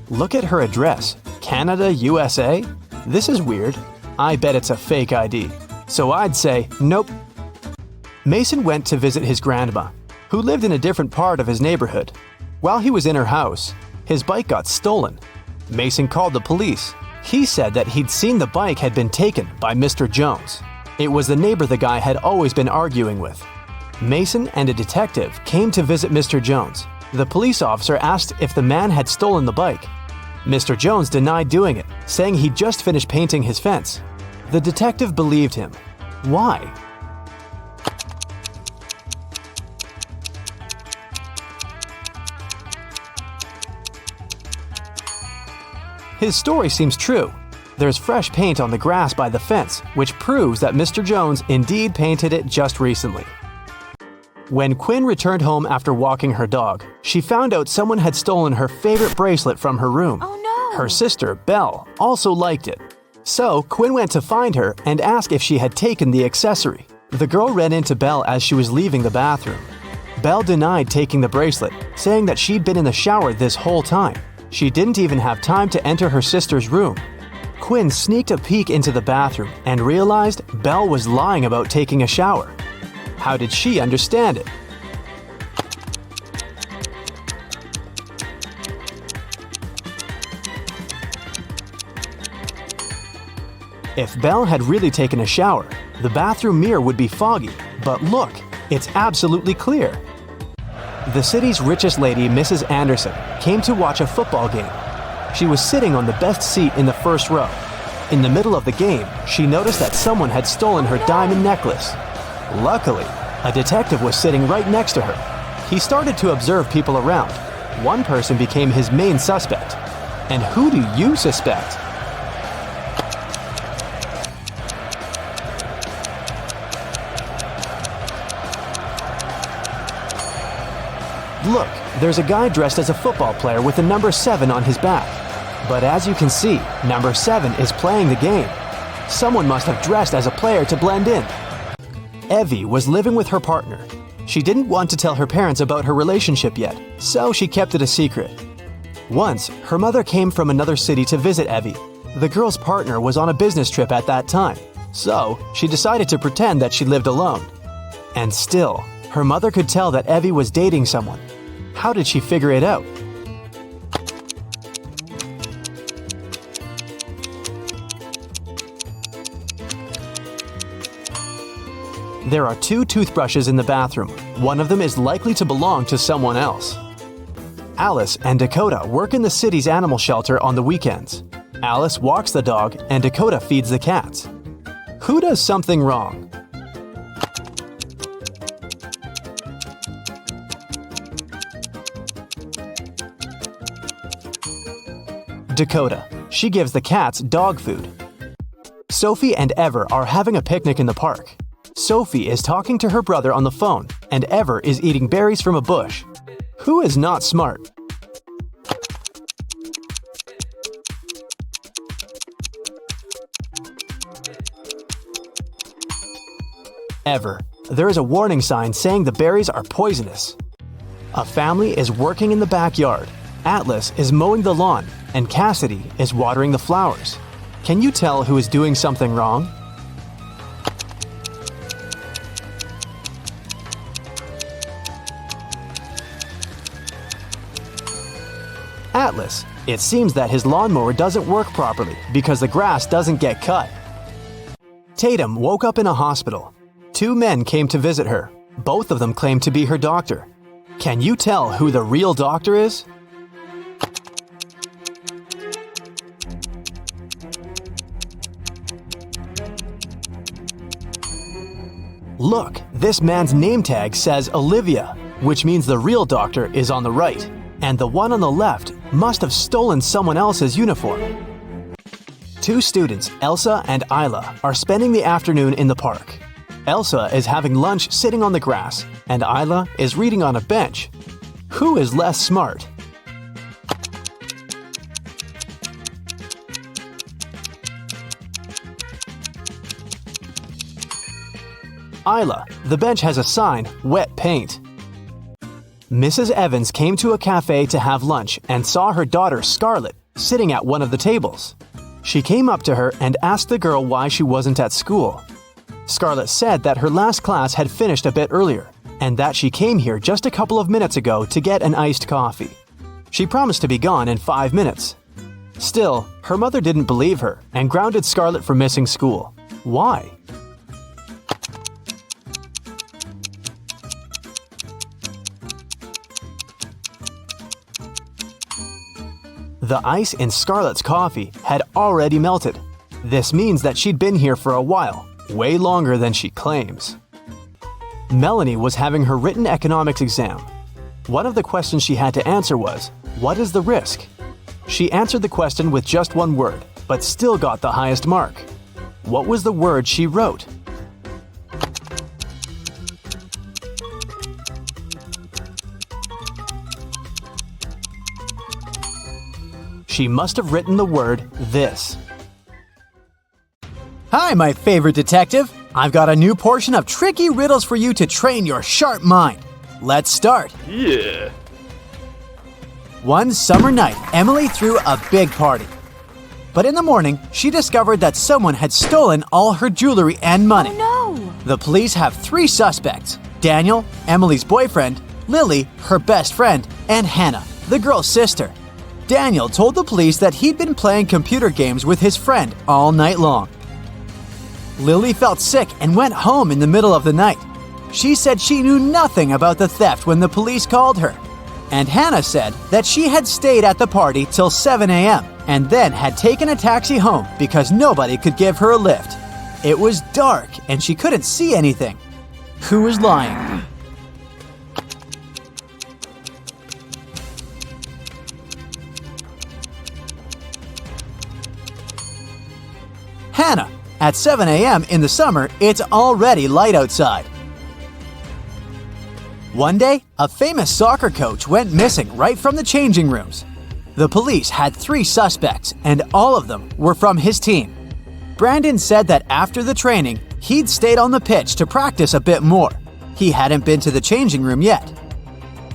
Look at her address. Canada, USA? This is weird. I bet it's a fake ID. So I'd say nope. Mason went to visit his grandma, who lived in a different part of his neighborhood. While he was in her house, his bike got stolen. Mason called the police. He said that he'd seen the bike had been taken by Mr. Jones. It was the neighbor the guy had always been arguing with. Mason and a detective came to visit Mr. Jones. The police officer asked if the man had stolen the bike. Mr. Jones denied doing it, saying he'd just finished painting his fence. The detective believed him. Why? His story seems true. There's fresh paint on the grass by the fence, which proves that Mr. Jones indeed painted it just recently. When Quinn returned home after walking her dog, she found out someone had stolen her favorite bracelet from her room. Oh no! Her sister, Belle, also liked it. So Quinn went to find her and asked if she had taken the accessory. The girl ran into Belle as she was leaving the bathroom. Belle denied taking the bracelet, saying that she'd been in the shower this whole time. She didn't even have time to enter her sister's room. Quinn sneaked a peek into the bathroom and realized Belle was lying about taking a shower. How did she understand it? If Belle had really taken a shower, the bathroom mirror would be foggy, but look, it's absolutely clear. The city's richest lady, Mrs. Anderson, came to watch a football game. She was sitting on the best seat in the first row. In the middle of the game, she noticed that someone had stolen her diamond necklace. Luckily, a detective was sitting right next to her. He started to observe people around. One person became his main suspect. And who do you suspect? Look, there's a guy dressed as a football player with the number 7 on his back. But as you can see, number 7 is playing the game. Someone must have dressed as a player to blend in. Evie was living with her partner. She didn't want to tell her parents about her relationship yet, so she kept it a secret. Once, her mother came from another city to visit Evie. The girl's partner was on a business trip at that time, so she decided to pretend that she lived alone. And still, her mother could tell that Evie was dating someone. How did she figure it out? There are 2 toothbrushes in the bathroom. One of them is likely to belong to someone else. Alice and Dakota work in the city's animal shelter on the weekends. Alice walks the dog and Dakota feeds the cats. Who does something wrong? Dakota. She gives the cats dog food. Sophie and Ever are having a picnic in the park. Sophie is talking to her brother on the phone, and Ever is eating berries from a bush. Who is not smart? Ever. There is a warning sign saying the berries are poisonous. A family is working in the backyard. Atlas is mowing the lawn, and Cassidy is watering the flowers. Can you tell who is doing something wrong? Atlas. It seems that his lawnmower doesn't work properly because the grass doesn't get cut. Tatum woke up in a hospital. 2 men came to visit her. Both of them claim to be her doctor. Can you tell who the real doctor is? Look, this man's name tag says Olivia, which means the real doctor is on the right, and the one on the left must have stolen someone else's uniform. 2 students, Elsa and Isla, are spending the afternoon in the park. Elsa is having lunch sitting on the grass, and Isla is reading on a bench. Who is less smart? Isla. The bench has a sign, wet paint. Mrs. Evans came to a cafe to have lunch and saw her daughter Scarlett sitting at one of the tables. She came up to her and asked the girl why she wasn't at school. Scarlett said that her last class had finished a bit earlier and that she came here just a couple of minutes ago to get an iced coffee. She promised to be gone in 5 minutes. Still, her mother didn't believe her and grounded Scarlett for missing school. Why? The ice in Scarlett's coffee had already melted. This means that she'd been here for a while, way longer than she claims. Melanie was having her written economics exam. One of the questions she had to answer was, what is the risk? She answered the question with just one word, but still got the highest mark. What was the word she wrote? She must have written the word this. Hi, my favorite detective. I've got a new portion of tricky riddles for you to train your sharp mind. Let's start. Yeah. One summer night, Emily threw a big party. But in the morning, she discovered that someone had stolen all her jewelry and money. Oh no! The police have 3 suspects: Daniel, Emily's boyfriend, Lily, her best friend, and Hannah, the girl's sister. Daniel told the police that he'd been playing computer games with his friend all night long. Lily felt sick and went home in the middle of the night. She said she knew nothing about the theft when the police called her. And Hannah said that she had stayed at the party till 7 a.m. and then had taken a taxi home because nobody could give her a lift. It was dark and she couldn't see anything. Who was lying? Hannah. At 7 a.m. in the summer, it's already light outside. One day, a famous soccer coach went missing right from the changing rooms. The police had 3 suspects, and all of them were from his team. Brandon said that after the training, he'd stayed on the pitch to practice a bit more. He hadn't been to the changing room yet.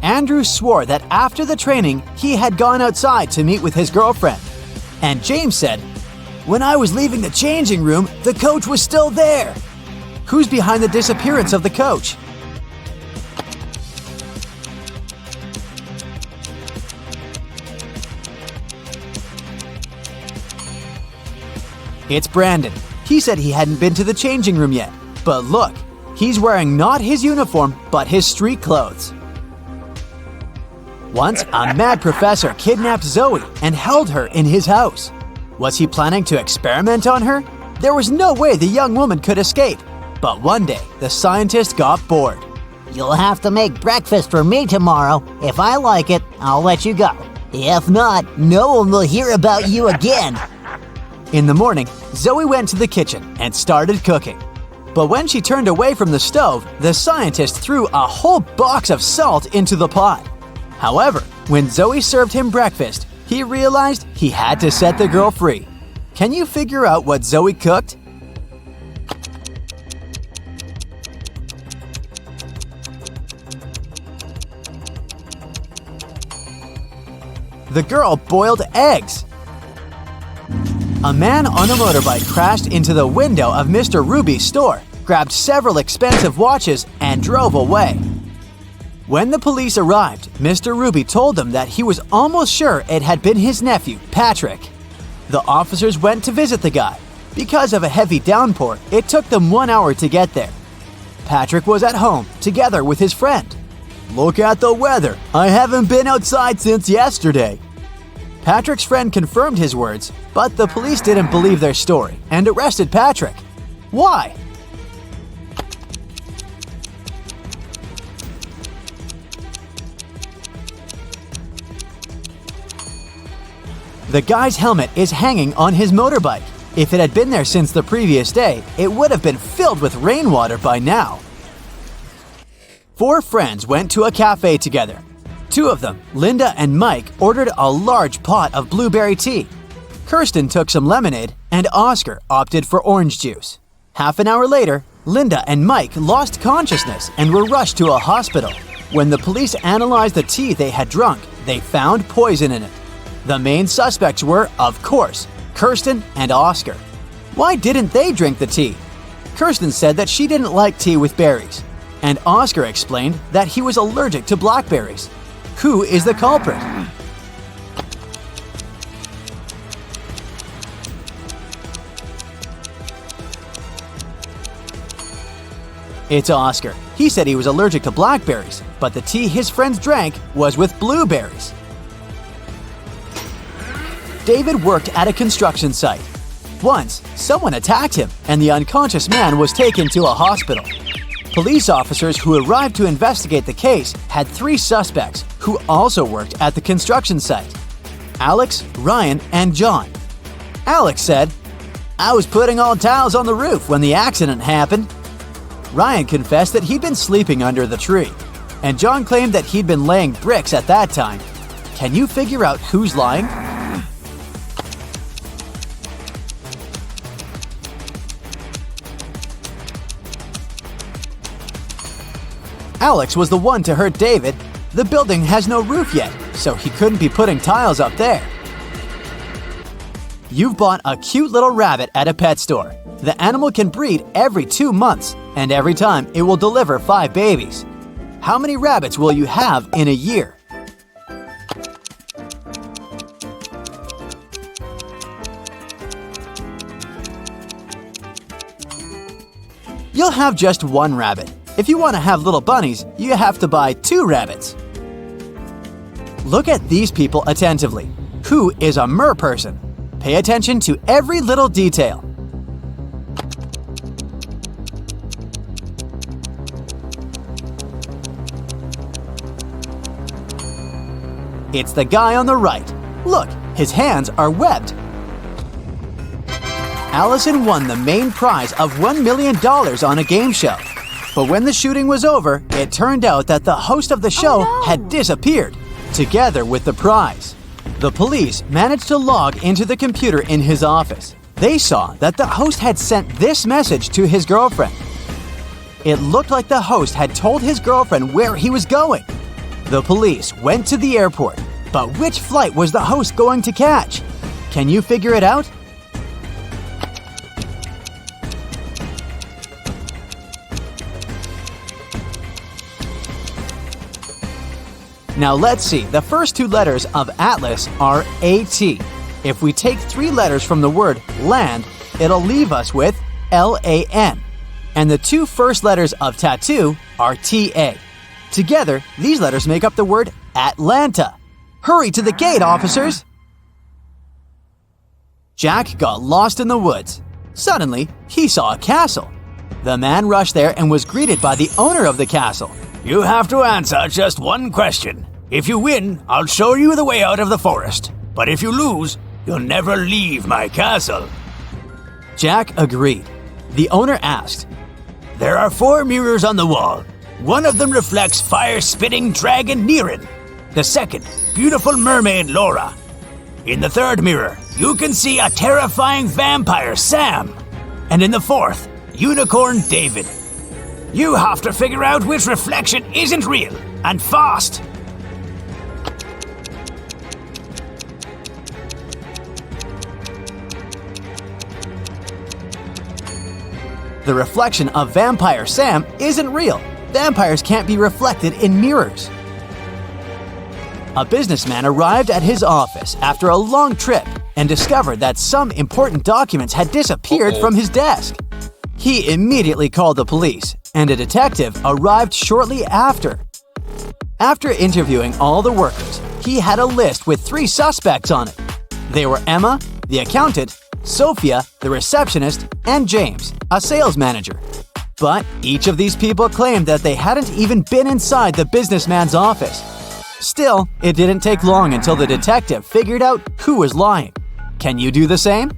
Andrew swore that after the training, he had gone outside to meet with his girlfriend. And James said, "When I was leaving the changing room, the coach was still there." Who's behind the disappearance of the coach? It's Brandon. He said he hadn't been to the changing room yet. But look, he's wearing not his uniform, but his street clothes. Once, a mad professor kidnapped Zoe and held her in his house. Was he planning to experiment on her? There was no way the young woman could escape. But one day, the scientist got bored. You'll have to make breakfast for me tomorrow. If I like it, I'll let you go. If not, no one will hear about you again. In the morning, Zoe went to the kitchen and started cooking. But when she turned away from the stove, the scientist threw a whole box of salt into the pot. However, when Zoe served him breakfast, he realized he had to set the girl free. Can you figure out what Zoe cooked? The girl boiled eggs. A man on a motorbike crashed into the window of Mr. Ruby's store, grabbed several expensive watches, and drove away. When the police arrived, Mr. Ruby told them that he was almost sure it had been his nephew, Patrick. The officers went to visit the guy. Because of a heavy downpour, it took them 1 hour to get there. Patrick was at home, together with his friend. "Look at the weather. I haven't been outside since yesterday." Patrick's friend confirmed his words, but the police didn't believe their story and arrested Patrick. Why? The guy's helmet is hanging on his motorbike. If it had been there since the previous day, it would have been filled with rainwater by now. 4 friends went to a cafe together. 2 of them, Linda and Mike, ordered a large pot of blueberry tea. Kirsten took some lemonade, and Oscar opted for orange juice. Half an hour later, Linda and Mike lost consciousness and were rushed to a hospital. When the police analyzed the tea they had drunk, they found poison in it. The main suspects were, of course, Kirsten and Oscar. Why didn't they drink the tea? Kirsten said that she didn't like tea with berries, and Oscar explained that he was allergic to blackberries. Who is the culprit? It's Oscar. He said he was allergic to blackberries, but the tea his friends drank was with blueberries. David worked at a construction site. Once, someone attacked him, and the unconscious man was taken to a hospital. Police officers who arrived to investigate the case had 3 suspects who also worked at the construction site. Alex, Ryan, and John. Alex said, "I was putting all tiles on the roof when the accident happened." Ryan confessed that he'd been sleeping under the tree, and John claimed that he'd been laying bricks at that time. Can you figure out who's lying? Alex was the one to hurt David. The building has no roof yet, so he couldn't be putting tiles up there. You've bought a cute little rabbit at a pet store. The animal can breed every 2 months, and every time it will deliver 5 babies. How many rabbits will you have in a year? You'll have just 1 rabbit. If you want to have little bunnies, you have to buy 2 rabbits. Look at these people attentively. Who is a mer person? Pay attention to every little detail. It's the guy on the right. Look, his hands are webbed. Allison won the main prize of $1 million on a game show. But when the shooting was over, it turned out that the host of the show had disappeared, together with the prize. The police managed to log into the computer in his office. They saw that the host had sent this message to his girlfriend. It looked like the host had told his girlfriend where he was going. The police went to the airport, but which flight was the host going to catch? Can you figure it out? Now let's see, the first 2 letters of Atlas are AT. If we take 3 letters from the word land, it'll leave us with LAN. And the 2 first letters of tattoo are TA. Together, these letters make up the word Atlanta. Hurry to the gate, officers! Jack got lost in the woods. Suddenly, he saw a castle. The man rushed there and was greeted by the owner of the castle. You have to answer just 1 question. If you win, I'll show you the way out of the forest. But if you lose, you'll never leave my castle. Jack agreed. The owner asked, There are 4 mirrors on the wall. One of them reflects fire-spitting dragon Nirin. The second, beautiful mermaid Laura. In the 3rd mirror, you can see a terrifying vampire Sam. And in the 4th, unicorn David. You have to figure out which reflection isn't real, and fast! The reflection of Vampire Sam isn't real. Vampires can't be reflected in mirrors. A businessman arrived at his office after a long trip and discovered that some important documents had disappeared from his desk. He immediately called the police, and a detective arrived shortly after. After interviewing all the workers, he had a list with 3 suspects on it. They were Emma, the accountant, Sophia, the receptionist, and James, a sales manager. But each of these people claimed that they hadn't even been inside the businessman's office. Still, it didn't take long until the detective figured out who was lying. Can you do the same?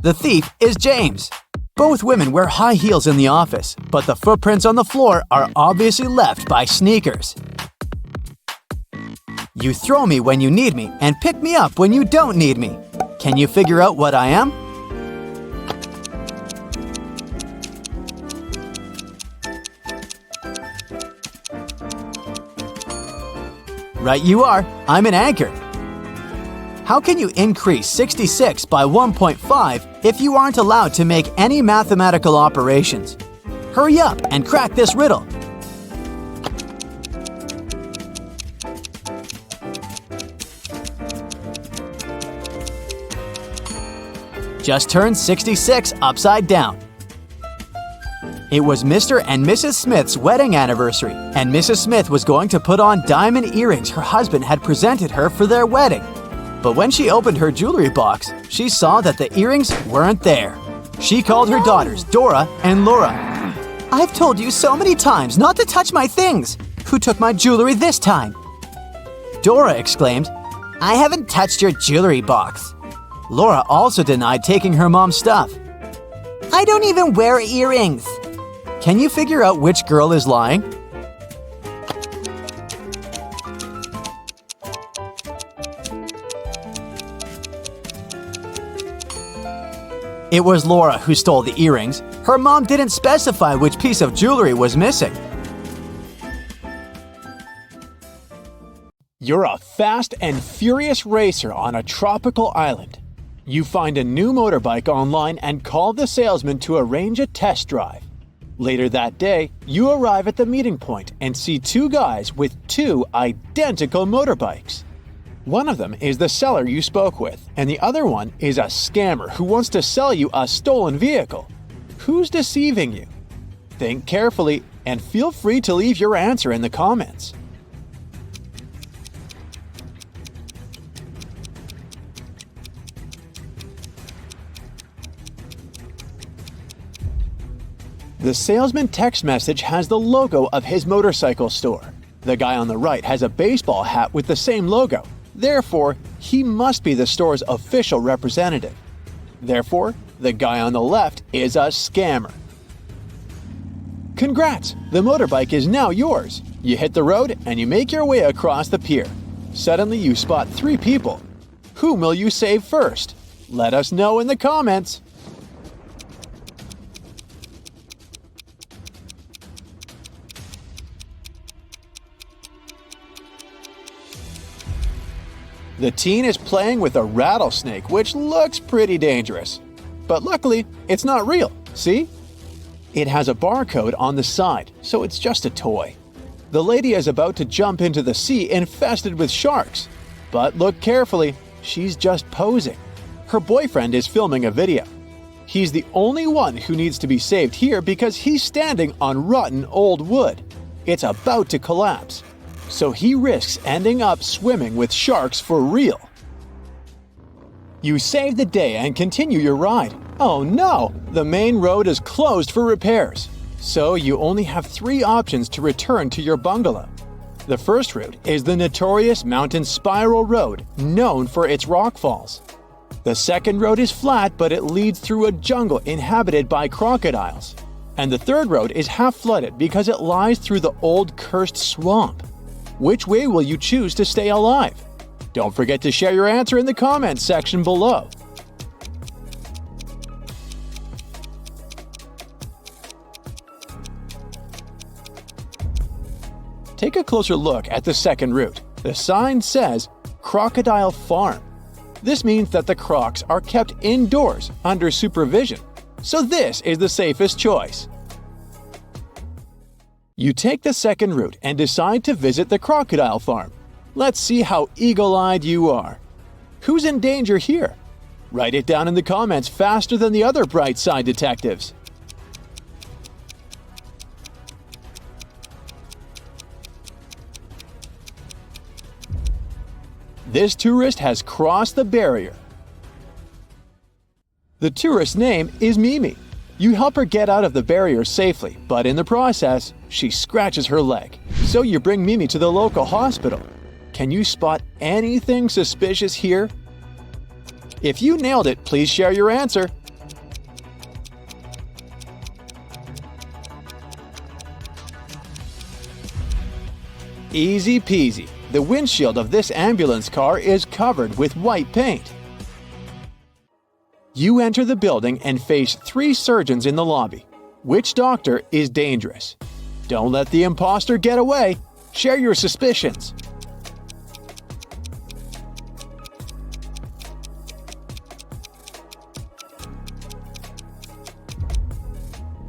The thief is James. Both women wear high heels in the office, but the footprints on the floor are obviously left by sneakers. You throw me when you need me and pick me up when you don't need me. Can you figure out what I am? Right you are. I'm an anchor. How can you increase 66 by 1.5 if you aren't allowed to make any mathematical operations? Hurry up and crack this riddle. Just turn 66 upside down. It was Mr. and Mrs. Smith's wedding anniversary, and Mrs. Smith was going to put on diamond earrings her husband had presented her for their wedding. But when she opened her jewelry box, she saw that the earrings weren't there. She called her daughters Dora and Laura. "I've told you so many times not to touch my things. Who took my jewelry this time?" Dora exclaimed, "I haven't touched your jewelry box." Laura also denied taking her mom's stuff. "I don't even wear earrings." Can you figure out which girl is lying? It was Laura who stole the earrings. Her mom didn't specify which piece of jewelry was missing. You're a fast and furious racer on a tropical island. You find a new motorbike online and call the salesman to arrange a test drive. Later that day, you arrive at the meeting point and see two guys with two identical motorbikes. One of them is the seller you spoke with, and the other one is a scammer who wants to sell you a stolen vehicle. Who's deceiving you? Think carefully and feel free to leave your answer in the comments. The salesman text message has the logo of his motorcycle store. The guy on the right has a baseball hat with the same logo. Therefore, he must be the store's official representative. Therefore, the guy on the left is a scammer. Congrats! The motorbike is now yours. You hit the road and you make your way across the pier. Suddenly you spot three people. Whom will you save first? Let us know in the comments. The teen is playing with a rattlesnake, which looks pretty dangerous. But luckily, it's not real, see? It has a barcode on the side, so it's just a toy. The lady is about to jump into the sea infested with sharks. But look carefully, she's just posing. Her boyfriend is filming a video. He's the only one who needs to be saved here because he's standing on rotten old wood. It's about to collapse. So he risks ending up swimming with sharks for real. You save the day and continue your ride. Oh no! The main road is closed for repairs. So you only have three options to return to your bungalow. The first route is the notorious mountain spiral road, known for its rock falls. The second road is flat, but it leads through a jungle inhabited by crocodiles. And the third road is half flooded because it lies through the old cursed swamp. Which way will you choose to stay alive? Don't forget to share your answer in the comments section below. Take a closer look at the second route. The sign says Crocodile Farm. This means that the crocs are kept indoors under supervision. So this is the safest choice. You take the second route and decide to visit the crocodile farm. Let's see how eagle-eyed you are. Who's in danger here? Write it down in the comments faster than the other bright side detectives. This tourist has crossed the barrier. The tourist's name is Mimi. You help her get out of the barrier safely, but in the process, she scratches her leg. So you bring Mimi to the local hospital. Can you spot anything suspicious here? If you nailed it, please share your answer. Easy peasy. The windshield of this ambulance car is covered with white paint. You enter the building and face three surgeons in the lobby. Which doctor is dangerous? Don't let the imposter get away. Share your suspicions.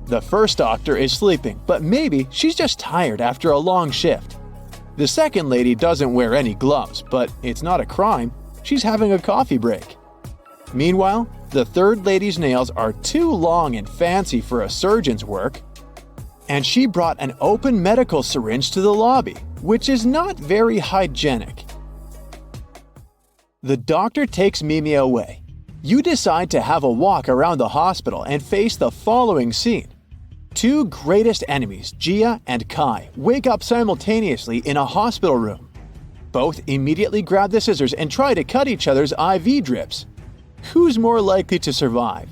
The first doctor is sleeping, but maybe she's just tired after a long shift. The second lady doesn't wear any gloves, but it's not a crime. She's having a coffee break. Meanwhile, the third lady's nails are too long and fancy for a surgeon's work. And she brought an open medical syringe to the lobby, which is not very hygienic. The doctor takes Mimi away. You decide to have a walk around the hospital and face the following scene. Two greatest enemies, Gia and Kai, wake up simultaneously in a hospital room. Both immediately grab the scissors and try to cut each other's IV drips. Who's more likely to survive?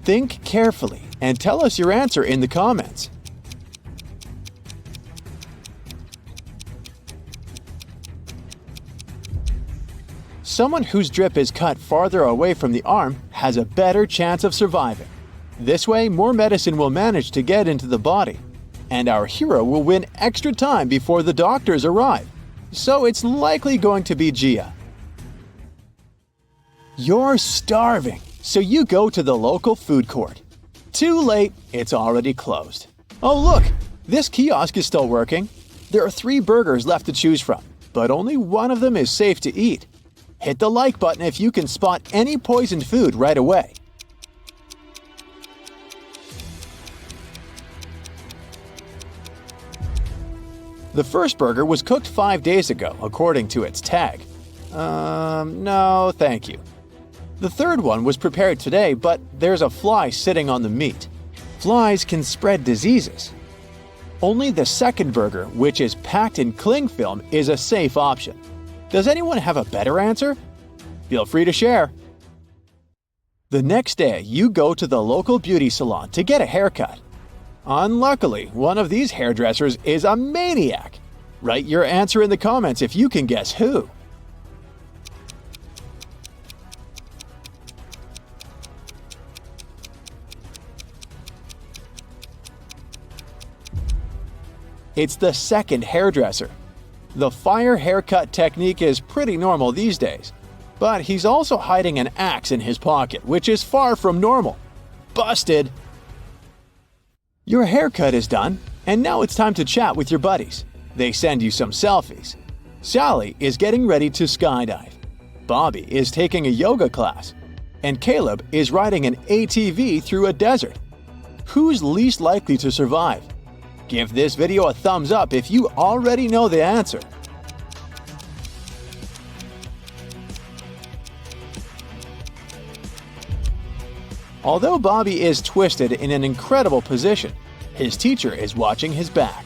Think carefully and tell us your answer in the comments. Someone whose drip is cut farther away from the arm has a better chance of surviving. This way, more medicine will manage to get into the body, and our hero will win extra time before the doctors arrive. So it's likely going to be Gia. You're starving, so you go to the local food court. Too late, it's already closed. Oh look, this kiosk is still working. There are 3 burgers left to choose from, but only one of them is safe to eat. Hit the like button if you can spot any poisoned food right away. The first burger was cooked 5 days ago, according to its tag. No, thank you. The third one was prepared today, but there's a fly sitting on the meat. Flies can spread diseases. Only the second burger, which is packed in cling film, is a safe option. Does anyone have a better answer? Feel free to share. The next day, you go to the local beauty salon to get a haircut. Unluckily, one of these hairdressers is a maniac. Write your answer in the comments if you can guess who. It's the second hairdresser. The fire haircut technique is pretty normal these days, but he's also hiding an axe in his pocket, which is far from normal. Busted! Your haircut is done, and now it's time to chat with your buddies. They send you some selfies. Sally is getting ready to skydive. Bobby is taking a yoga class. And Caleb is riding an ATV through a desert. Who's least likely to survive? Give this video a thumbs up if you already know the answer. Although Bobby is twisted in an incredible position, his teacher is watching his back.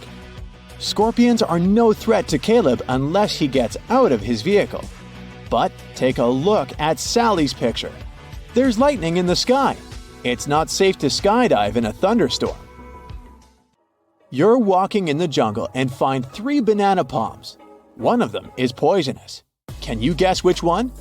Scorpions are no threat to Caleb unless he gets out of his vehicle. But take a look at Sally's picture. There's lightning in the sky. It's not safe to skydive in a thunderstorm. You're walking in the jungle and find 3 banana palms. One of them is poisonous. Can you guess which one?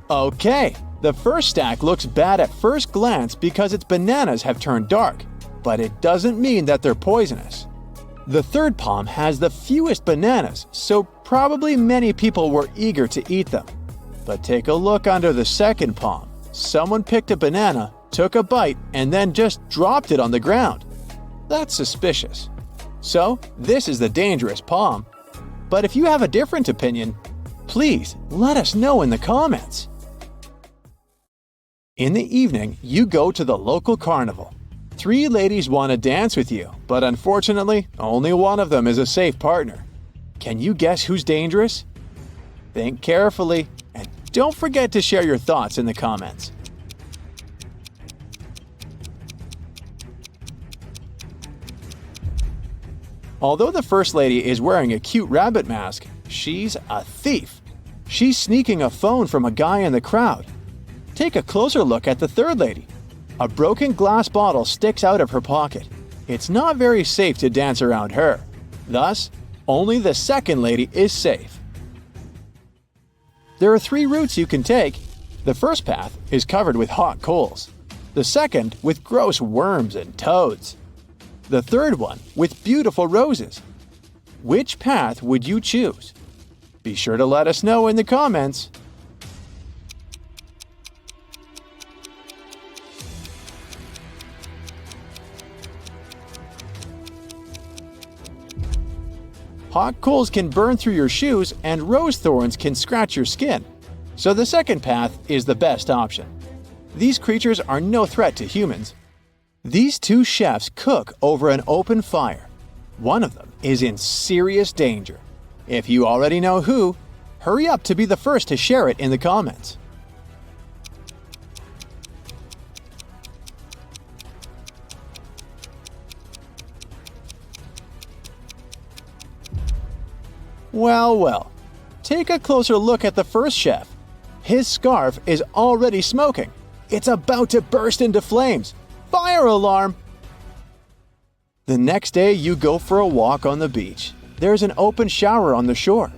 Okay, the first stack looks bad at first glance because its bananas have turned dark, but it doesn't mean that they're poisonous. The third palm has the fewest bananas, so probably many people were eager to eat them. But take a look under the second palm. Someone picked a banana, took a bite, and then just dropped it on the ground. That's suspicious. So, this is the dangerous palm. But if you have a different opinion, please let us know in the comments. In the evening, you go to the local carnival. 3 ladies want to dance with you, but unfortunately, only one of them is a safe partner. Can you guess who's dangerous? Think carefully, and don't forget to share your thoughts in the comments. Although the first lady is wearing a cute rabbit mask, she's a thief. She's sneaking a phone from a guy in the crowd. Take a closer look at the third lady. A broken glass bottle sticks out of her pocket. It's not very safe to dance around her. Thus, only the second lady is safe. There are 3 routes you can take. The first path is covered with hot coals. The second with gross worms and toads. The third one with beautiful roses. Which path would you choose? Be sure to let us know in the comments. Hot coals can burn through your shoes and rose thorns can scratch your skin, so the second path is the best option. These creatures are no threat to humans. These two chefs cook over an open fire. One of them is in serious danger. If you already know who, hurry up to be the first to share it in the comments. Well, well, take a closer look at the first chef. His scarf is already smoking. It's about to burst into flames. Fire alarm! The next day you go for a walk on the beach. There's an open shower on the shore.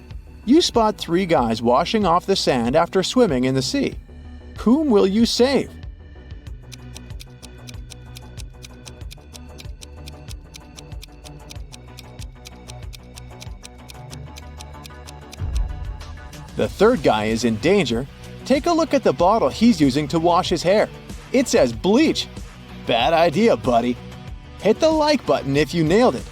You spot 3 guys washing off the sand after swimming in the sea. Whom will you save? The third guy is in danger. Take a look at the bottle he's using to wash his hair. It says bleach. Bad idea, buddy. Hit the like button if you nailed it.